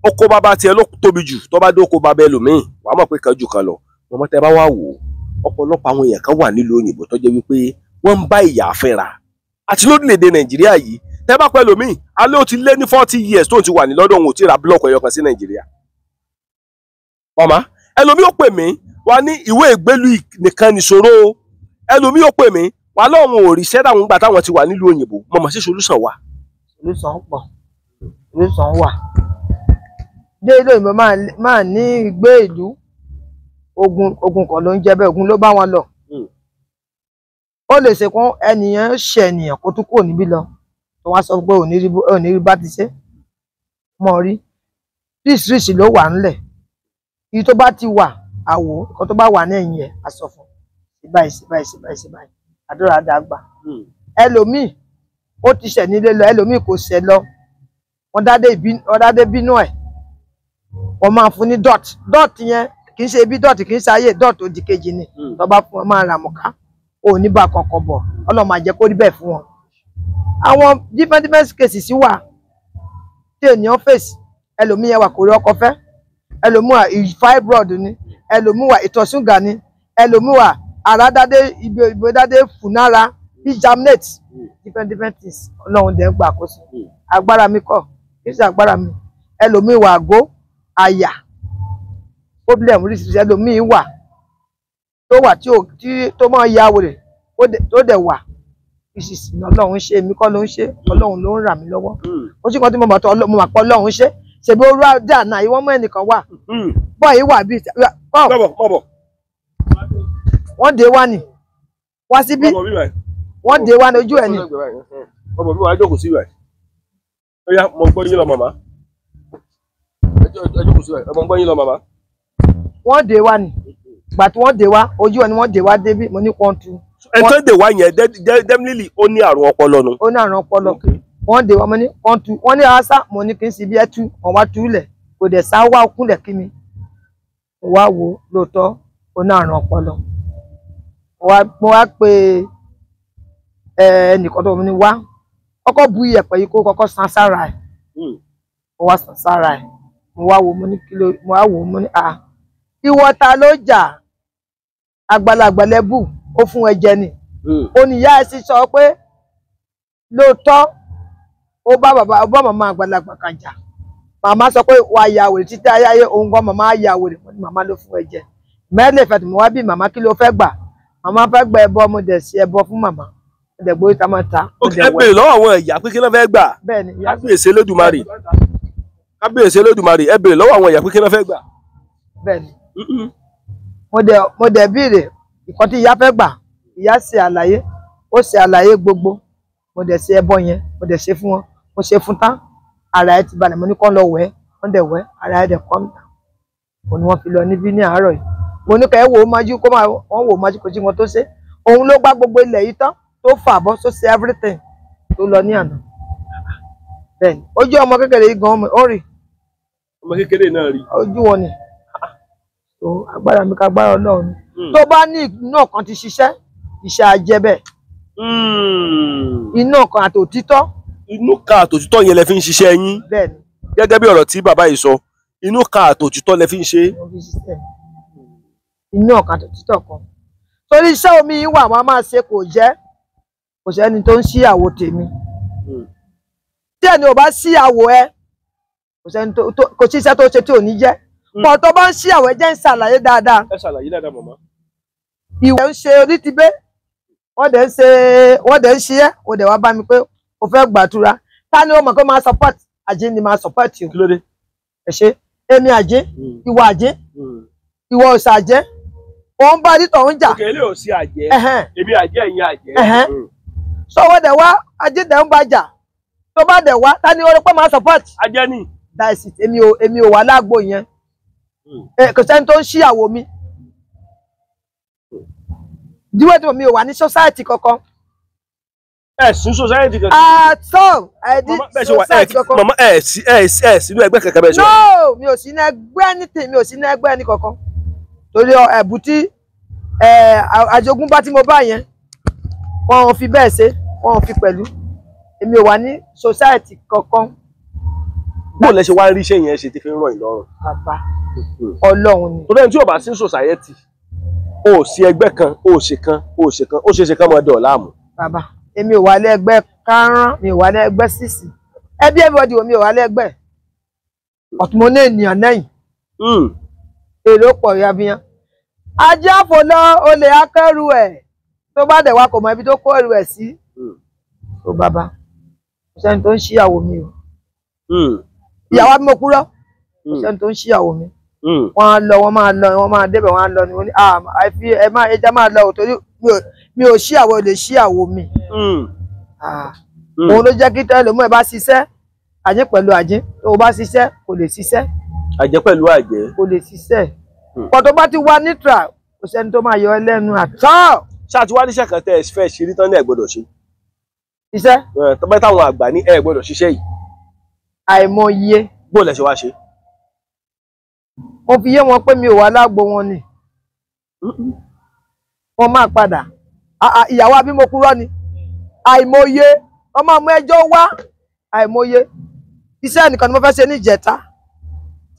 [SPEAKER 2] oko bàbá tiẹ̀ ló tóbi jù tó bá dé oko bàbá ẹlòmíì wàá mọ̀ pé kan jù kan lọ mọ̀mọ́ tẹ bá wà wò ọ̀pọ̀lọpọ̀ àwọn èèyàn kan wà nílùú òyìnbó tó jẹ́ wípé wọ́n ń bá ìyà fẹ́ra àti lórílẹ̀‐èdè nàìjíríà yìí tẹ́ bá pẹ́ lómi alẹ́ ó ti lé ní 40 years tó ti wà ní lọ́dọ̀ òun ò tí ì ra búlọ̀kù ẹyọ kan sí nàìjíríà. ọ̀mà ẹlòmí ó pè mí wá ní ìwé ìgbélú nìkan nìṣòro ẹlòmí ó pè mí wá lọ́wọ́n ò ríṣẹ́ táwọn gbà táwọn ti wà nílùú òyìnbó mọ̀mọ́ sí solution wà.
[SPEAKER 1] solution pọ̀ solution wà dé ìlú òyìnbó máa ní gbé ìlú ogun kan ló ń jẹ́ bẹ́ẹ̀ ogun ló bá wọn lọ. ó lè ṣe kún ẹnìyàn ṣe ènìyàn kó tún kúrò níbí lọ tó wá sọ pé òní rí bá ti ṣe mọ rí ríṣiríṣi ló wà ńlẹ̀ iye tó bá ti wà àwò nǹkan tó bá wà ní ẹ̀yìn ẹ̀ á sọ fún sí báyìí sí báyìí sí báyìí sí báyìí àdúrà dàgbà ẹlòmíì ó ti ṣẹ̀ nílé lọ ẹlòmíì kò ṣẹ̀ lọ wọ́n dádé bínú ẹ̀ wọ́n máa fún ní dot yẹn kì í ṣe ibi dot kì í ṣe ayé dot ó di kejì ni tó bá fún wọn máa ra mọ̀ká ò ní bá kankan bọ̀ ọlọ́run máa jẹ́ kó rí bẹ́ẹ̀ fún wọn. àwọn different cases wà tí ènìyàn fèsì ẹlòmíì yẹn wà kò rí ọkọ fẹ́ ẹlòmíì wà fibroid ni ẹlòmíì wà ìtọ̀ ṣúgà ni ẹlòmíì wà àràdádé ìbòdádé fúnára germinate different things ọlọ́run dẹ̀ ń gbà àkóso agbára mi kọ́ kì í ṣe agbára mi ẹlòmíì wà àgó àyà problem oríṣiríṣi ẹlòmíì wà tó wà tó máa ya wèrè tó dẹ̀ wà ìṣìṣì ọlọ́run ṣe èmi kọ́ ló ń ṣe ọlọ́run ló ń ràn mí lọ́wọ́ ó sì kọ́ tí mo mọ̀ pé ọlọ́run ṣe ṣèbí orú àdá náà ìwọ́n mọ́ ẹnìkan wà bọ́ yìí wà bíi wọ́n dé wá ní wá síbí wọ́n dé wá ní ojú ẹ̀ ní.
[SPEAKER 2] ọmọ mi wà á jókòó sí ibà ó yá mo gbọ́ yín lọ màmá ẹ jókòó sí ibà mo gbọ́ yín lọ màmá.
[SPEAKER 1] wọ́n dé wá ní gbà tí wọ́n dé wá ojú ẹ̀ ni wọ́n dé wá débí mo ní pọ́ńtù.
[SPEAKER 2] ẹ tó dé wá yẹn definitely ó ní àrùn ọpọlọ nù.
[SPEAKER 1] ó ní àrùn ọpọlọ wọ́n dé wá mo ní pọ́ńtù wọ́n ní asa mo ní kí n sì bí ẹ tú wọ́n wá túlẹ̀ kò dẹ̀ sá wá kúnlẹ̀ kí mi wá wo lóòótọ́ ó ní àrùn ọpọlọ mo wá pé ẹnìkan tó ní wá kọ́kọ́ bu iyẹ̀pẹ̀ yìí kó kọ́kọ́ san sára ẹ̀ mo wá san sára ẹ̀ mo wá wo mo ní kílò mo wá wo mo ní ìwọ ta ló jà àgbàlagbà lẹ́bù ó fún ẹ jẹ ni ó ní ìyá ẹ sì sọ pé lóòótọ́ ó bá màmá àgbàlagbà kan jà màmá sọ pé wà á ya wèrè títí ayáyé òun gan màmá á ya wèrè màmá ló fún ẹ jẹ mẹ́lẹ̀ fẹ̀tì mo wá bí màmá kí ló fẹ́ gbà màmá fẹ́ gba ẹbọ mo dẹ̀ sí ẹbọ fún màmá mo dẹ̀ gbóyè tá máa ta.
[SPEAKER 2] ẹ bèrè lọ́wọ́ àwọn ẹ̀yà pé kí ló fẹ́ gbà.
[SPEAKER 1] bẹ́ẹ̀ni
[SPEAKER 2] kábíyèsí Elédùmarè kábíyèsí Elédùmarè ẹ bèrè lọ́wọ́ àwọn ẹ̀yà pé kí ló fẹ́ gbà.
[SPEAKER 1] bẹ́ẹ̀ni mo dẹ̀ béèrè nǹkan tí ìyá fẹ́ gbà ìyá ṣe àlàyé ó ṣe àlàyé gbogbo mo dẹ̀ ṣe ẹbọ yẹn mo dẹ̀ ṣe fún wọn mo ṣe fún tán ara ẹ ti balẹ̀ mo ní kán lọ wẹ̀ wọ́n dẹ̀ wẹ̀ ara ẹ dẹ̀ kọ́ mi òun ni wọ́n fi lọ níbí ní àárọ̀ yìí mo ní ká ẹ wò ó májú kó máa wọ́n wò ó májú kó tí wọ́n tó ṣe òun ló gbá gbogbo ilẹ̀ yìí tán tó fà bọ́ tó ṣe everything tó lọ ní àná bẹ́ẹ̀ni ojú ọmọ kékeré yìí gan ó rì
[SPEAKER 2] ọmọ kékeré náà rí
[SPEAKER 1] ojú wọn ni tó agbára mi ká agbára Ọlọ́run tó bá ní iná kan ti ṣiṣẹ́ iṣẹ́ ajẹ́ bẹ́ẹ̀ iná kan àti òtítọ́
[SPEAKER 2] inú kan àtòtítọ́ yẹn lẹ fi ń ṣiṣẹ́ yín
[SPEAKER 1] bẹ́ẹ̀ni
[SPEAKER 2] gẹ́gẹ́ bí ọ̀rọ̀ tí bàbá yìí sọ inú kan àtòtítọ́ lẹ fi ń ṣe.
[SPEAKER 1] inú ọ̀kan àtòtítọ́ kan torí iṣẹ́ omi yìí wà wọ́n á máa ṣe kò sẹ́ni tó ń ṣíyàwó tèmi tí ẹni ò bá ṣíyàwó ẹ kò sí iṣẹ́ tó ṣe tí ò ní jẹ́ pọ̀ tó bá ń ṣíyàwó ẹ jẹ́ ń ṣàlàyé dáadáa.
[SPEAKER 2] ẹ ṣàlàyé dáadáa màmá.
[SPEAKER 1] ìwẹ̀ ń ṣe orí ti bẹ́ wọ́n dẹ̀ ń ṣe ẹ́ o dẹ̀ wá bá mi pé o fẹ́ gbàdúrà ta ni ó mọ̀ pé máa support àjíǹ ni máa support o.
[SPEAKER 2] kí ló dé.
[SPEAKER 1] ẹ ṣe èmi àjíǹ ìwọ àjíǹ ìwọ òòṣà àjẹ́ òun bá dítọ̀ ń jà.
[SPEAKER 2] òkè ilé ò sí àjẹ́ èmi àjẹ́ ẹ̀yin àjẹ́.
[SPEAKER 1] sọwọ́ dẹ̀ wá àjíǹ dẹ̀ ń bá jà tó bá dẹ̀ wá ta ni o rò pé máa support.
[SPEAKER 2] ajẹ́ ni.
[SPEAKER 1] that's it èmi ò wà lágbo yẹn kò sẹ́ni tó ń ṣíyàwó mi díwẹ́ tí mi ò wà ní society kankan.
[SPEAKER 2] ẹ̀sìn society kankan.
[SPEAKER 1] àtọ́ ẹ̀dí society kankan.
[SPEAKER 2] mama ẹ̀ sínú ẹgbẹ́ kankan bẹ́ẹ̀ sọ.
[SPEAKER 1] no mi ò sí ní ẹgbẹ́ anything mi ò sí ní ẹgbẹ́ ẹni kankan torí ẹ̀bù tí àjogúnbá tí mo bá yẹn wọn ò fi bẹ́ẹ̀ ṣe wọn ò fi pẹ̀lú èmi ò wà ní society kankan.
[SPEAKER 2] bó lẹ ṣe wá rí iṣẹ́ yẹn ṣe ti fi ń ràn yín lọ́rùn.
[SPEAKER 1] bàbá Ọlọ́run ni.
[SPEAKER 2] torí ẹni tí ò bá sí society o ò sí ẹgbẹ́ kan o ò ṣe kan o ò ṣe kan ó ṣe é ṣe kán mọ́ dọ̀ láàmú.
[SPEAKER 1] bàbá èmi ò wà lẹ́gbẹ́ kárán mi ò wà lẹ́gbẹ́ sísì ẹbí everybody mi ò wà lẹ́gbẹ́ ọ̀tún mo ní ènìyàn lẹ́yìn èrò pọ̀ yabiyan ajé àfọlọ́ olè akẹ́rù ẹ̀ tó bá dẹ̀ wá kò mọ ibi tó kó ẹrù ẹ̀ sí. tó bàbá kò sẹ́ni tó ń ṣíyàwó mi o ìyàwó mi mo kúrò kò sẹ́ni tó ń ṣíyàwó mi wọ́n á lọ wọ́n máa débẹ̀ wọ́n á lọ ni wọ́n ní àfi ẹja máa lọ torí mi ò ṣíyàwó lè ṣíyàwó mi. òun ló jẹ́ kí tẹ́lẹ̀ mú ẹ bá ṣiṣẹ́ àjẹ́ pẹ̀lú àjẹ́ tó o bá ṣiṣẹ́ kò lè ṣiṣẹ́.
[SPEAKER 2] àjẹ́ pẹ̀lú àjẹ́.
[SPEAKER 1] kò lè ṣiṣẹ́. kò tó bá ti wá nítra kò sẹ́ni tó máa yọ ẹ lẹ́nu àtọ́.
[SPEAKER 2] ṣáà tí wàá níṣẹ́ kan tẹ́ ẹ fẹ́ ṣe rí tán ní ẹ gbọ́dọ̀ ṣe.
[SPEAKER 1] iṣẹ́.
[SPEAKER 2] tọ́pẹ́ táwọn àgbà ní ẹ gbọ́dọ̀ ṣiṣẹ́ yìí.
[SPEAKER 1] àìmọye.
[SPEAKER 2] bó lẹ ṣe wá ṣe.
[SPEAKER 1] mo fi yé wọn pé mi ò wá lágbo wọn ni. wọ́n máa padà ìyàwó abímọkúrọ́ ni àìmọye ọmọ ọmọ ẹjọ́ wá àìmọye iṣẹ́ nìkan ni mo fẹ́ ṣe ní ìjẹta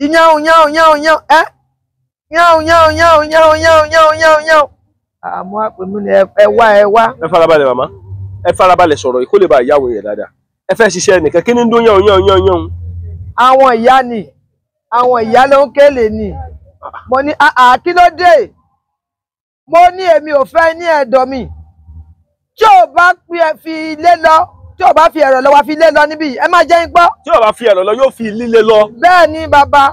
[SPEAKER 1] ìyáhùn yáhùn yáhùn yáhùn yáhùn yáhùn yáhùn yáhùn yáhùn yáhùn yáhùn yáhùn àmọ́ àpèmí ni ẹ wá.
[SPEAKER 2] ẹ farabalẹ̀ màmá ẹ farabalẹ̀ sọ̀rọ̀ yìí kó lè bá ìyàwó yẹn dáadáa ẹ fẹ́ ṣiṣẹ́ nìkan kí ni ń dún yáhùn yáhùn yáhùn yáhùn.
[SPEAKER 1] àwọn ìyá ni àwọn ìyá ló ń kéèlè ni mo ní kí ló dé mo ní èmi ò fẹ́ ní ẹ̀dọ̀ mi tí ò bá fi ilé lọ tí ò bá fi ẹ̀rọ lọ wá fi ilé lọ níbí ẹ má jẹ́ ń gbọ́.
[SPEAKER 2] tí ò bá fi ẹ̀rọ lọ yóò fi líle lọ.
[SPEAKER 1] bẹ́ẹ̀ ni bàbá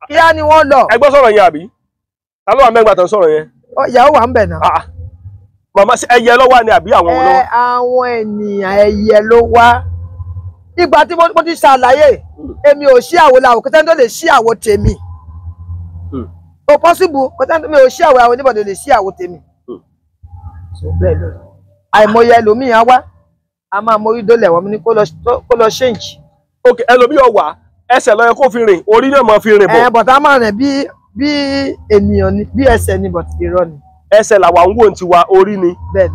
[SPEAKER 1] kíá ni wọ́n lọ.
[SPEAKER 2] ẹ gbọ́ sọ̀rọ̀ yẹn àbí ta ló wà mẹ́gbàá tán sọ̀rọ̀ yẹn.
[SPEAKER 1] ìyàwó wà ń bẹ̀ náà.
[SPEAKER 2] màmá ẹyẹ ló wà ní àbí àwọn wo ló wà.
[SPEAKER 1] àwọn ènìyàn ẹyẹ ló wá ìgbà tí mo ti ṣàlàyé èmi ò ṣí àwo làwọn kò tẹ́ni tó lè ṣí àwo tèmi o possible kò tẹ́ni tó mi ò ṣí àwo àwọn oníbọ̀dọ̀ lè ṣí àwo tèmi. àìmọye ẹlòmíì á wá a máa mórí dólẹ̀ wọ́n mi ní kó lọ change.
[SPEAKER 2] ok ẹlòmíì ò wá ẹsẹ̀ ló yẹ kó fi rìn orí náà máa fi rìn bọ̀.
[SPEAKER 1] bọ̀tá máa rìn bí ènìyàn ni bí ẹsẹ̀ ni bọ̀tá irọ́ ni.
[SPEAKER 2] ẹsẹ̀ làwa ń wò ní tiwa orí ni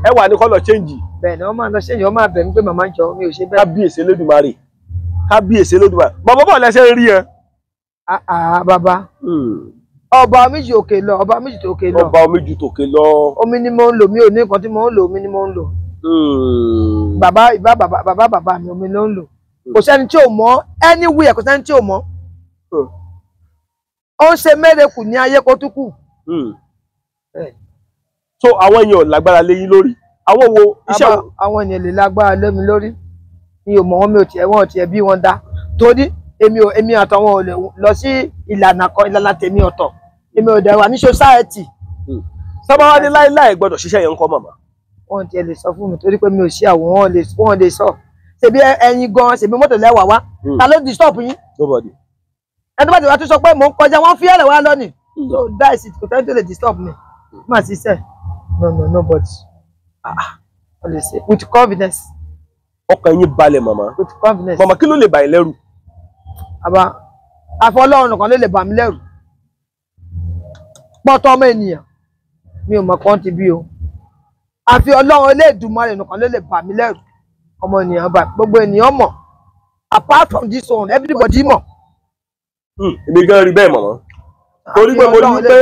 [SPEAKER 2] ẹ wà ní kó lọ change.
[SPEAKER 1] bẹ́ẹ̀ni wọ́n máa lọ change wọ́n máa bẹ̀ mí pé màmá jọ mi ò ṣe bẹ́ẹ̀.
[SPEAKER 2] kábíyèsí Elédùmarè kábíyèsí Elédùmarè bàbá bọ̀ lẹ́sẹ̀ ń rí ẹ.
[SPEAKER 1] bàbá ọba méjì òkè lọ ọba méjì tòkè lọ.
[SPEAKER 2] ọba méjì tòkè lọ.
[SPEAKER 1] omi ni mo ń lò mi ò ní nǹkan tí mo ń lò omi ni mo ń lò. bàbá mi omi ló ń lò. kò sẹ́ni tí ò mọ̀ anywhere kò sẹ́ni tí ò mọ̀. ó ń ṣe mẹ́rẹ̀kù ní ayé kó tún kù.
[SPEAKER 2] so àwọn èèyàn lágbára lé yín lórí àwọn wo iṣẹ́.
[SPEAKER 1] àwọn èèyàn lè lágbára lé mi lórí mi ò mọ̀ wọn mi ò tiẹ̀ bí wọn dá torí èmi àtàwọn ò lè lọ sí ìlànà kan ìlànà tèmi ọ̀tọ̀ èmi ò dẹ̀ wà ní society.
[SPEAKER 2] sábà wá ní láíláì gbọ́dọ̀ ṣiṣẹ́ yẹn ń kọ́ màmá.
[SPEAKER 1] wọn tiẹ̀ lè sọ fún mi torí pé mi ò ṣí àwọn wọn lè sọ ṣèbí ẹyin gan ṣèbí mọ́tò lẹ́wà wá ta ló disturb yín.
[SPEAKER 2] nobody.
[SPEAKER 1] ẹni tó bá ti wá tún sọ pé mò ń kọjá wọn fi ẹ̀rẹ̀ wá lọ́nìí so that is it kò tẹ́lẹ̀ tó lè disturb me má ṣiṣẹ́ nobody. wọ́n lè ṣe with confidence.
[SPEAKER 2] ọkàn yín balẹ̀ màmá.
[SPEAKER 1] with confidence.
[SPEAKER 2] màmá kí ló lè bà yín lẹ́rù.
[SPEAKER 1] àbá àfọlọ́run nìkan ló lè bà mí lẹ́rù pọ́tọ́ ọmọ ènìyàn mi ò mọ̀ kàn ti bí o àfi ọlọ́run Elédùmarè nìkan ló lè bà mí lẹ́rù ọmọ ènìyàn bá gbogbo ènìyàn mọ̀ apart from this one everybody mọ̀.
[SPEAKER 2] èmi gan rí bẹ́ẹ̀ màmá torí pé mo rí pé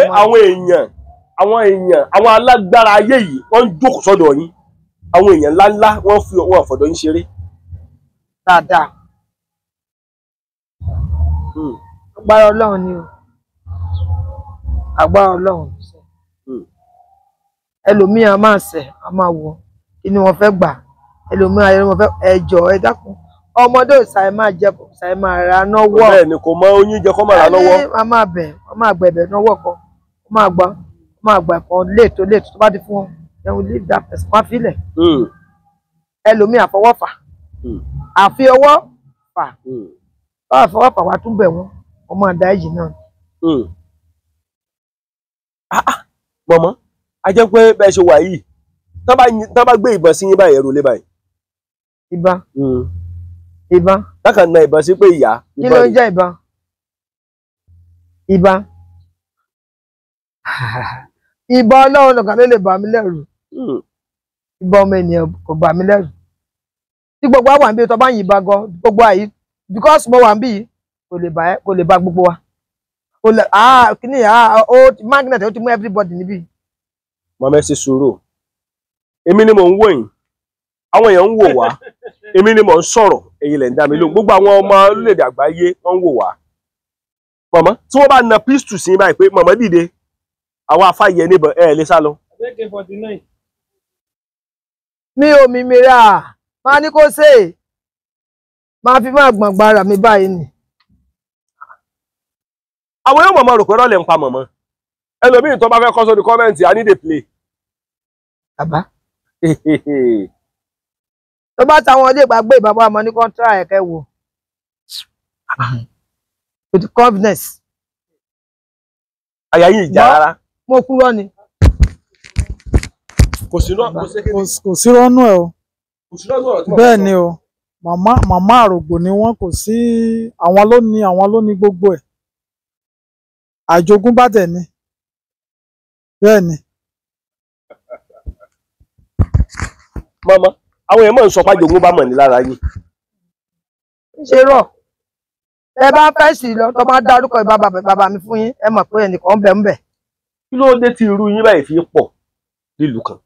[SPEAKER 2] àwọn alágbára ayé yìí wọ́n ń jókòó sọ́dọ̀ yín àwọn èèyàn ńláńlá wọ́n fi ọwọ́ àfọ̀dọ̀ yín ṣeré.
[SPEAKER 1] dáadáa. agbára ọlọ́run ni o agbára ọlọ́run ẹlòmíì a máa ṣẹ̀ a máa wọ inú wọn fẹ́ gbà ẹlòmíì ayé wọn fẹ́ ẹjọ́ ẹ dákun ọmọdé ò ṣàì máa jẹ ṣàì máa ra náwó.
[SPEAKER 2] bẹ́ẹ̀ ni kò mọ oyin jẹ kó máa rà lọ́wọ́.
[SPEAKER 1] ẹni a máa bẹ̀ wọ́n máa gbẹ̀bẹ̀ náwó kan wọ́n máa gbà kan léètò tó bá ti fún wọn then we leave that person wọ́n á filẹ̀. ẹlòmíì àfọwọ́fà àfi ọwọ́ fà báwa fọwọ́ fà wá tún bẹ̀ wọ́n ọmọ àdá èjì náà.
[SPEAKER 2] mọ̀mọ́ a jẹ́ pé bẹ́ẹ̀ ṣe wà yìí tán bá gbé ìbọn sí yín báyìí ẹ̀rù lé báyìí.
[SPEAKER 1] ìbọn
[SPEAKER 2] lákàn na ìbọn sí pé ìyá.
[SPEAKER 1] kí ló ń jẹ́ ìbọn? ìbọn Ọlọ́run nìkan ló lè bà mí lẹ́rù. Ìbọn ọmọ ènìyàn kò bà mí lẹ́rù. Tí gbogbo wa wà níbi tó bá ń yìnbọn gan gbogbo àyí because mo wà níbí kò lè bá gbogbo wa. Kíni magnet ó ti mú everybody níbí.
[SPEAKER 2] Màmá ẹ ṣe sùúrù. Èmi ni mò ń wò yín. Àwọn èèyàn ń wò wá. Èmi ni mò ń sọ̀rọ̀. Èyí lẹ̀ ń dá mi lóhùn. Gbogbo àwọn ọmọ orílẹ̀-èdè àgbáyé wọ́n ń wò wá. Màmá tí wọ́n bá na pistol sí báyìí pé màmá dìde. Àwọn afáyẹ níbọn lè sá lọ.
[SPEAKER 1] Mi ò mímira máa ní kó ṣe máa fi máa gbọ̀ngbọ̀n ara mi báyìí ni.
[SPEAKER 2] Àwọn yóò mọ̀mọ́ rò pé rọ́ọ̀lẹ̀ ń pa mọ̀mọ́. Ẹlòmíì tó bá fẹ́ kọ́ sórí kọ́mẹ́ǹtì I need a play.
[SPEAKER 1] Bàbá tó bá táwọn ilé ìgbàgbé bàbá ọmọ ní kọ́ńtà ẹ̀kẹ́ wò with confidence.
[SPEAKER 2] Àyà yìí ìjà rárá.
[SPEAKER 1] Mo kúrò ni.
[SPEAKER 3] Kò sí rọ́nú ẹ̀ o. Bẹ́ẹ̀ ni o. Màmá àrògbò ni wọ́n, kò sí àwọn ló ní gbogbo ẹ̀. Àjogúnbá dẹ̀ ni. Bẹ́ẹ̀ ni.
[SPEAKER 2] Màmá àwọn èèyàn mọ̀ ń sọ pé àjogúnbá mọ̀ ní lára yín.
[SPEAKER 1] Ṣé rọ̀ ẹ bá fẹ́ sí lọ tó bá dárúkọ bàbá mi fún yín ẹ mọ̀ pé ẹnìkan ń bẹ ń bẹ.
[SPEAKER 2] Kí ló dé tí irú yín báyìí fi pọ̀ nílùú kan?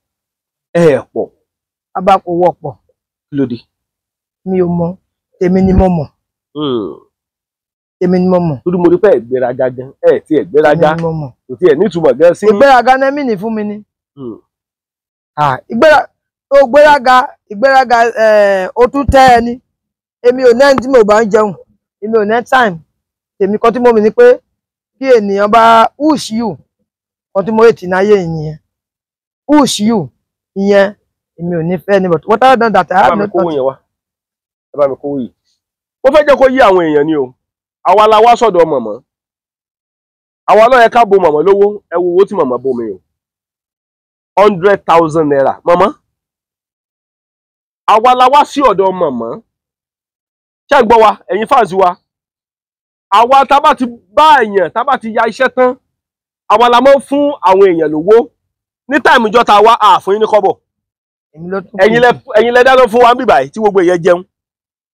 [SPEAKER 2] Pọ̀.
[SPEAKER 1] Bàbá kò wọ́pọ̀.
[SPEAKER 2] Kí ló dé?
[SPEAKER 1] Mi ò mọ̀, èmi ni mo mọ̀. Èmi ni mo mọ̀.
[SPEAKER 2] Torí mo rí pé ẹ̀gbéraga gan, tí ẹ̀gbéraga kò tí ẹ̀ nítumọ̀ gan sí.
[SPEAKER 1] Ìgbéraga náà mí ní fún mi ni. Ìgbéraga ó tún tẹ́ ẹni. Èmi ò ní tí mo bá ń jẹun, èmi ò ní time. Tèmi kan tí mo mì ní pé kí ènìyàn bá push you, kan tí mo ètì náyé ìyẹn. Push you, ìyẹn èmi ò ní fẹ́ ní but what I done that I have not done.
[SPEAKER 2] Ẹ bá mi kówó yìí. Mo fẹ́ jẹ́ kó yí àwọn èèyàn ni o. Àwa la wá sọ́dọ̀ mọ̀mọ́. Àwa ló yẹ ká bo mọ̀mọ́ lówó. Ẹ wo owó tí mọ̀mọ́ bò mí o. 100,000 naira. Mọ̀mọ́. Àwa la wá sí ọ̀dọ̀ mọ̀mọ́. Ṣé ń gbọ́ wa? Ẹ̀yin fans wa. Àwa tá bá ti bá èèyàn, tá bá ti ya iṣẹ́ tán. Àwa la máa ń fún àwọn èèyàn lówó. Ní táìmù ìjọ ta wá àfún yín ní kọ́bọ̀. Ẹ̀yin lẹ dáná fún wa ń bíbáyìí tí gbogbo èèyàn jẹun.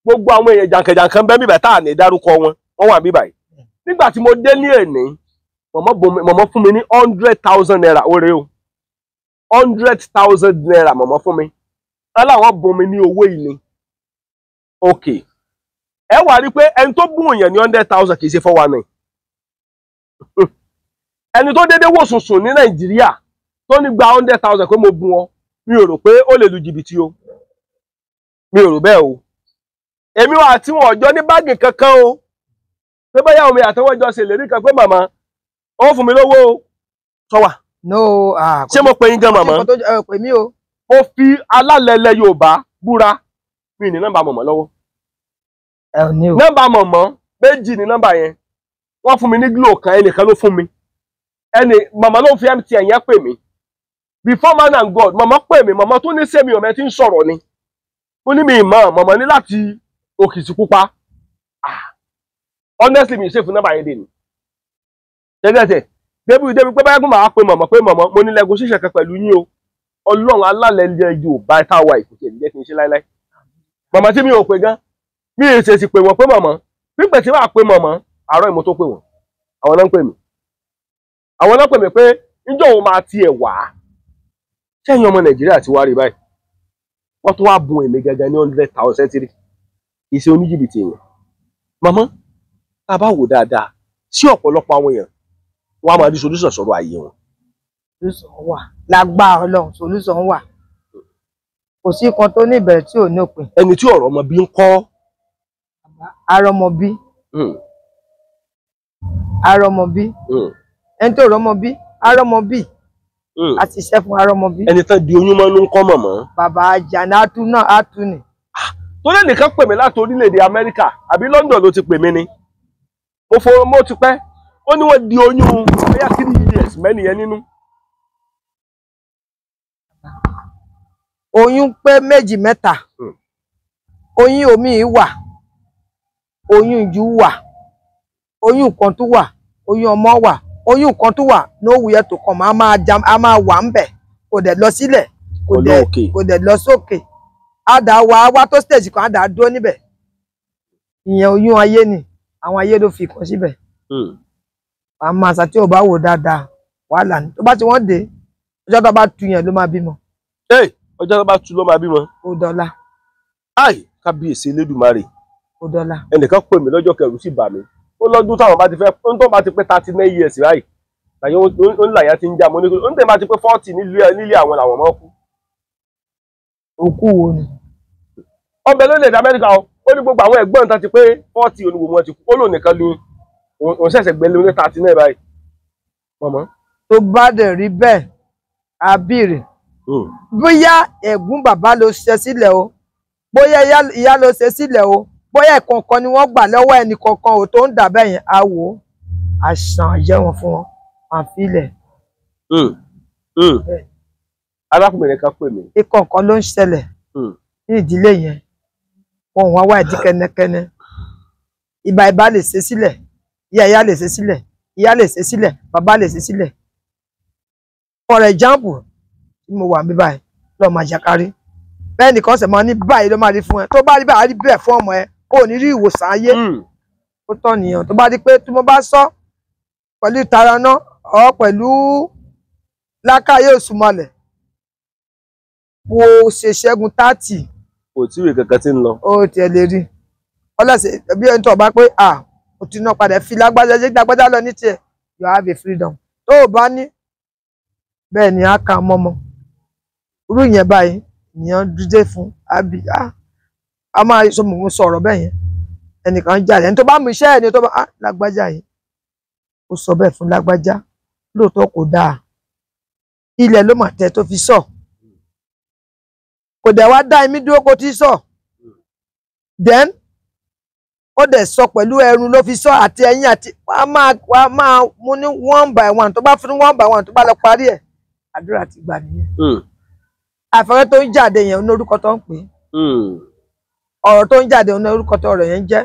[SPEAKER 2] Gbogbo àwọn èèyàn jàǹkànjàǹkàn bẹ́ẹ̀ bíbáyìí tá à ní dárúkọ wọn wà bíbáyìí. Nígbà tí mo dé ní èní mọ̀mọ́ fún mi ní 100,000 naira oore o. 100,000 naira mọ̀mọ́ fún mi. Aláwọ̀ bùn mi ní owó ìní. Ok. Ẹ wá rí pé ẹni tó bùn èèyàn ní 100,000 kì í ṣe 419. Ẹni tó dédé wò sùnsùn ní Nàìjíríà tó ní gba 100,000 pé mo bùn ọ mi ò rò pé ó lè lu jìbìtì o. Mi ò rò bẹ́ẹ̀ o. Èmi wà tí wọn ọjọ́ ní báàgì kankan o. Pé báyà omi àtọwọ́ jọ ṣe lè rí kan pé màmá ó fún mi lówó o. Sọ wà.
[SPEAKER 1] No.
[SPEAKER 2] Ṣé mo pè yín gan màmá?
[SPEAKER 1] Pè mí o.
[SPEAKER 2] Mo fi alálẹ̀lẹ̀ Yorùbá búra mi ní nọ́mbà mọ̀mọ́ lọ́wọ́. Nọ́mbà mọ̀mọ́ méjì ní nọ́mbà yẹn. Wọ́n fún mi ní glo kan ẹnìkan ló fún mi. Màmá ló fi MTN yẹn pè mí. Before man and God, màmá pè mí, màmá tó ní sẹ́mi ọ̀mẹ́ tí ń sọ̀rọ̀ ni. Ó ní mi ìmọ̀, màmá ní láti Òkìtìpupa. Honestly, mi ṣe fún nọ́mbà yẹn dé ni. Tẹ́tẹ́tẹ́, débi pé báyọ̀ máa pe màmá mo ní lẹ́gùn ṣíṣe kan pẹ̀lú yín o. Ọlọ́run alálẹ̀ ilẹ̀ Yorùbá táwa ìkùtì ẹ̀mí jẹ́ kí n ṣe láíláí. Màmá tí mi ò pè gan, mi ì ṣèṣì pè wọ́n pé màmá. Pípẹ́ tí wàá pe màmá, àárọ̀ ìmọ̀ tó pè wọ́n. Àwọn náà ń pè mí. Àwọn náà pè mí pé níjọ́ òun máa tiẹ̀ wá. Ṣẹ́yìn ọmọ Nàìjíríà ti wá rí báyìí. Wọ́n tún wá bùn èmi gẹ́gẹ́ ní 100,000 tírì. Kì í ṣe oníjìbìtì èèyàn. Màmá, tá a bá wò dáadáa, sí ọ̀pọ̀lọpọ̀ àwọn èèyàn, wọ́n á máa rí solution sọ̀rọ̀ ayé wọn.
[SPEAKER 1] Solution wà. Lágbára Ọlọ́run, solution wà. Kò sí kan tó ní ìbẹ̀rẹ̀ tí ò ní òpin.
[SPEAKER 2] Ẹni tí ọ̀rọ̀ ọmọ bí ń kọ́.
[SPEAKER 1] Arọmọbí. Arọmọbí. Ẹni tó rọmọbí, arọmọbí. A ti ṣẹ́ fún arọmọbí.
[SPEAKER 2] Ẹni tán di oyún mọ́nú ń kọ́ mọ̀mọ́.
[SPEAKER 1] Bàbá Àjàní Átú náà Átú ni.
[SPEAKER 2] torí ẹnìkan pè mí láti orílẹ̀-èdè Amẹ́ríkà àbí London ló ti pè mí ni mo ti pẹ́ ó ní wọ́n di oyún bóyá 3 years mẹ́nìyẹn nínú.
[SPEAKER 1] oyún pé méjì mẹ́ta oyún omi wà oyún ìjú wà oyún kan tó wà oyún ọmọ wà oyún kan tó wà nowhere to come a máa wà ń bẹ̀ kò dẹ̀ lọ sílẹ̀ kò dẹ̀ lọ sókè àdá wá tó stage kan àdá dúró níbẹ̀ ìyẹn oyún ayé ni àwọn ayé ló fi kan síbẹ̀ àmọ́ àṣà tí ò bá wò dáadáa wàhálà ni tó bá ti wọ́n dé ọjọ́ tó bá tu yẹn ló máa bímọ.
[SPEAKER 2] ọjọ́ tó bá tu ló máa bímọ.
[SPEAKER 1] ó dọ́là.
[SPEAKER 2] Kábíyèsí Elédùmarè.
[SPEAKER 1] ó dọ́là.
[SPEAKER 2] ẹnìkan pè mí lọ́jọ́ kẹrù sí bà mí ó lọ́dún táwọn bá ti fẹ́ ó ń tó bá ti pé 39 years báyìí láyé ó ń làyà ti ń já mo ní ó ń tẹ̀ bá ti pé 40 nílé àwọn làwọn máa kú.
[SPEAKER 1] òkú wo ni.
[SPEAKER 2] ọbẹ̀ lórílẹ̀-èdè Amẹ́ríkà ó ní gbogbo àwọn ẹ̀gbọ́n tán ti pé 40 oníwò wọn ti kú ó lò nìkan ní òun ṣẹ̀ṣẹ̀ gbé lórí 39 báyìí. mọ̀mọ́.
[SPEAKER 1] tó bá dẹ̀ rí bẹ́ẹ̀ abíire bóyá ẹ̀gún bàbá ló ṣe sílẹ̀ o bóyá ìyá ló ṣe sílẹ̀ o bóyá ìkọ̀ọ̀kan ni wọ́n gbà lọ́wọ́ ẹnì kọ̀ọ̀kan ò tó ń dà bẹ́ẹ̀ yẹn á wò ó àṣàn jẹ́ wọn fún wọn àfilẹ̀.
[SPEAKER 2] arákùnrin kan pè mí.
[SPEAKER 1] ìkọ̀ọ̀kan ló ń ṣẹlẹ̀ ní ìdílé yẹn wọn wá wá ìdí kẹ́nẹ́kẹ́nẹ́ ìbá lè ṣe sílẹ̀ ìyá lè ṣe sílẹ̀ ìyá lè ṣe sílẹ̀ bàbá lè ṣe sílẹ̀. for example tí mo wà mí báyìí lọ́ọ́ máa jàkárí bẹ́ẹ̀ nìkan ṣẹ̀ máa ní báyìí ló máa rí fún ẹ tó bá rí báyìí rí bẹ́ẹ̀ fún ọmọ ẹ kó o ní rí ìwòsàn ayé ó tọ́ nìyẹn tó bá rí pé tí mo bá sọ pẹ̀lú ìtara náà ọ pẹ̀lú lákàyè òṣùmọ̀lẹ̀ wo ṣe ṣẹ́gun 30.
[SPEAKER 2] kò tí ìwé kankan tí ń lọ.
[SPEAKER 1] ó tiẹ̀ lè rí ọlọ́sẹ̀ bí ẹni tó bá pé ó ti náà padà fi lágbájá jẹ́ lágbájá lọ ní tiẹ̀ you have a freedom tó o bá ní bẹ́ẹ̀ ni a kà mọ́mọ́ irú yẹn báyìí ìyẹn dídé fún àbí a máa sọ mò ń sọ̀rọ̀ bẹ́ẹ̀ yẹn ẹnìkan jáde ẹni tó bá mú iṣẹ́ ẹni tó bá lágbájá yìí ó sọ bẹ́ẹ̀ fún lágbájá lóòótọ́ kò dáa ilẹ̀ ló mà tẹ́ tó fi sọ kò dẹ̀ wá dá ẹ̀mí dúró kó tí sọ then ó dẹ̀ sọ pẹ̀lú ẹrù ló fi sọ àti ẹ̀yìn àti wàá máa mú ní 1 by 1 tó bá fi ní 1 by 1 tó bá lọ parí ẹ̀ àdúrà ti gbà nìyẹn. Àfẹ́rẹ́ tó ń jáde yẹn ní orúkọ tó ń pè é ọ̀rọ̀ tó ń jáde ní orúkọ tó ọ̀rọ̀ yẹn ń jẹ́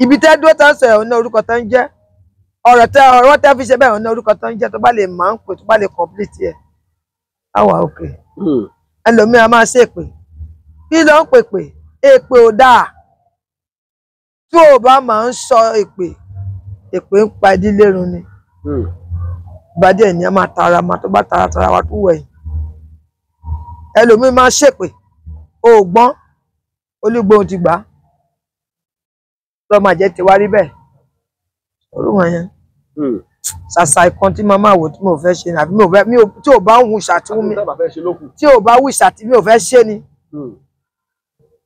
[SPEAKER 1] ibi tẹ́ dúró tó ń sọ ẹ̀ ní orúkọ tó ń jẹ́ ọ̀rọ̀ tẹ́ fi ṣe bẹ́ẹ̀ ní orúkọ tó ń jẹ́ tó bá lè máa ń pè tó bá lè complete ẹ̀ àwa òkè ẹlòmíràn máa ṣe èpè kí ló ń pèpè èpè ò dáa tí ò bá máa ń sọ èpè ń pa ìdílé run ni ìbàdí ẹ̀ ní a máa tara ma tó bá tara wa tó wẹ̀ ẹlòmíì máa ṣèpè ògbọ́n olúgbóhun ti gbà lọ́ máa jẹ́ tiwa rí bẹ́ẹ̀ orúkọ yẹn ṣàṣà ìkan tí màmá wò tí mo fẹ́ ṣe ni àbí tí ò bá ń wù ṣàtúnwú mi tí ò bá wù ṣàtí mi ò fẹ́ ṣe ni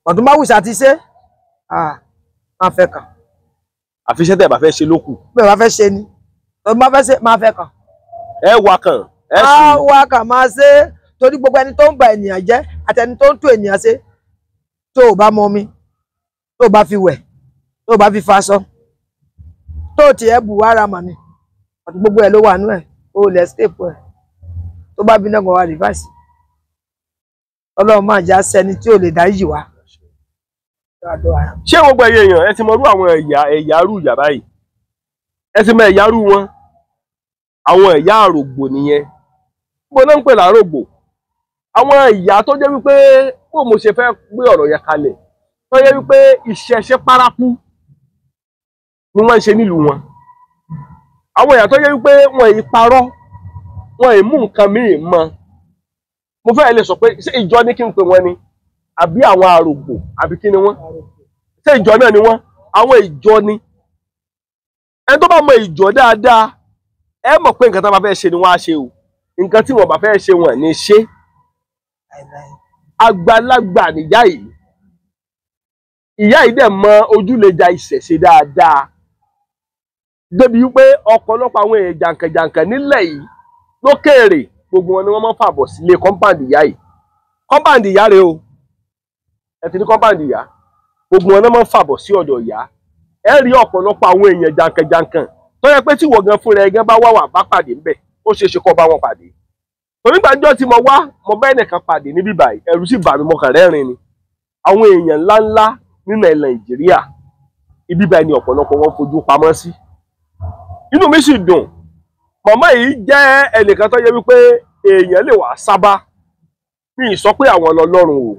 [SPEAKER 1] ọ̀tún bá wù ṣàtí ṣe máa fẹ́ kàn.
[SPEAKER 2] àfiṣẹ́ tẹ̀ bá fẹ́ ṣe lókù.
[SPEAKER 1] bẹ́ẹ̀ bá fẹ́ ṣe ni ọ̀tún bá fẹ́ ṣe máa fẹ́ kàn.
[SPEAKER 2] ẹ wá kàn ẹ sì.
[SPEAKER 1] wá kàn máa ṣe torí gbogbo ẹni tó ń ba ènìyàn jẹ́ àti ẹni tó ń tó ènìyàn ṣe tó o bá mọ omi tó o bá fi wẹ̀ tó o bá fi faṣọ tó o tiẹ̀ bù wá ra mà ní àti gbogbo ẹ̀ ló wà nú ẹ̀ o lè escape ẹ̀ tó bá bí náà wà rìvásì ọlọ́run máa jẹ́ sẹ́ni tí ò lè dáríjì wá.
[SPEAKER 2] ṣé gbogbo ẹ̀yẹ èèyàn ẹ ti mọ irú àwọn ẹ̀yà rú ìyá báyìí ẹ ti mọ ẹ̀yà rú wọn àwọn ẹ̀yà àrògbò nìyẹn bó náà ń pè lárògbò àwọn ìyá tó jẹ́ wípé bó mo ṣe fẹ́ gbé ọ̀rọ̀ yẹn kalẹ̀ tó jẹ́ wípé ìṣẹ̀ṣẹ̀ paraku ni wọ́n ń ṣe nílùú wọn àwọn ìyá tó jẹ́ wípé wọn ì parọ́ wọn ì mú nǹkan míì mọ́ mo fẹ́ lè sọ pé ṣé ìjọ ní kí n pè wọ́n ni àbí àwọn àrògbò àbí kí ni wọ́n ṣé ìjọ náà ni wọ́n àwọn ìjọ ni ẹni tó bá mọ ìjọ dáadáa ẹ mọ̀ pé nǹkan tó bá fẹ́ ṣe ni wọ́n á ṣe o nǹkan tí wọ́n bá fẹ́ ṣe wọ́n ní ṣe àgbàlagbà nìyá yìí ìyá yìí dẹ̀ mọ ojúlẹ̀jà ìṣẹ̀ṣe dáadáa débi wípé ọ̀pọ̀lọpọ̀ àwọn èèyàn jàǹkànjàǹkàn nílẹ̀ yìí lókèèrè gbogbo wọn ni wọ́n máa ń fàbọ̀ sílé kọ́mpáǹdì ìyá yìí kọ́mpáǹdì ìyá rẹ̀ o ẹ ti ní kọ́mpáǹdì ìyá gbogbo wọn náà máa ń fàbọ̀ sí ọ̀dọ̀ ìyá ẹ rí ọ̀pọ̀lọpọ̀ àwọn èèyàn jankan-jankan tó yẹ pé tí ìwọ gan fúnra ẹ gan bá wà bá pàdé ńbẹ̀ ó ṣeé ṣe kó bá wọn pàdé torí gbàjọ́ tí mo wá mo bá ẹnìkan pàdé níbí báyìí ẹ̀rù sì bà mí mo kàn rẹ́rìn ni àwọn èèyàn ńláńlá nínú ilẹ̀ Nàìjíríà ibi báyìí ni ọ̀pọ̀lọpọ̀ wọn fojú pamọ́ sí inú mi sì dùn màmá yìí jẹ́ ẹnìkan tó yẹ wípé èèyàn lè wà sábà mi ì sọ pé àwọn lọ́lọ́run o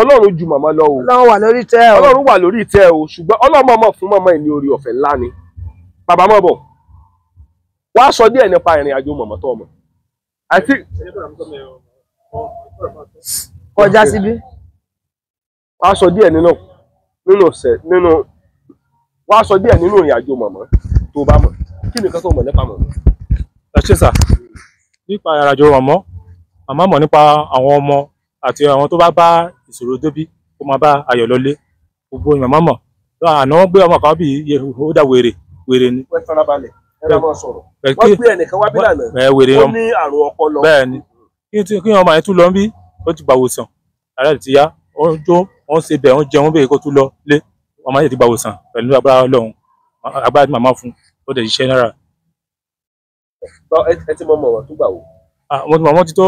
[SPEAKER 2] Ọlọ́run ju màmá lọ o
[SPEAKER 1] Ọlọ́run wà lórí ìtẹ́ o
[SPEAKER 2] Ọlọ́run wà lórí ìtẹ́ o ṣùgbọ́n Ọlọ́run mọ̀ fún màmá yìí ní orí ọ̀fẹ́ ńlá ni bàbá mọ̀ bọ̀ wá sọ díẹ̀ nípa ìrìn àjò màmá tó ọmọ àti
[SPEAKER 1] kọjá síbí
[SPEAKER 2] wá sọ díẹ̀ nínú wá sọ díẹ̀ nínú ìrìn àjò màmá tó bá mọ̀ kí nìkan tó mọ̀ nípa màmá.
[SPEAKER 4] ẹ ṣé sà nípa ìrìnàjò màmá mọ̀ nípa àwọn ọmọ àti àwọn tó bá ìṣòro débí kó máa bá ayọ̀ lọlé gbogbo màmá mọ̀ àná wọ́n gbé ọmọ kan bí ó dà wèrè ni.
[SPEAKER 2] wọ́n fara balẹ̀ ẹ bá máa sọ̀rọ̀ wọ́n gbé ẹnìkan wá bí lànà ó ní àrùn ọpọlọ.
[SPEAKER 4] bẹ́ẹ̀ ni kí ọmọ yẹn tún lọ bí ó ti gbàwòsàn ara rẹ̀ ti yá wọ́n ṣe bẹ̀ wọ́n jẹun bẹ́ẹ̀ kó tún lọ lé ọmọ yẹn ti gbàwòsàn pẹ̀lú agbára Ọlọ́run agbára tí màmá fún ó dẹ̀ ṣiṣẹ́ náírà.
[SPEAKER 2] ẹ ti mọ mọ̀ tó gbà wò.
[SPEAKER 4] mo ti mọ̀ wọ́n ti tó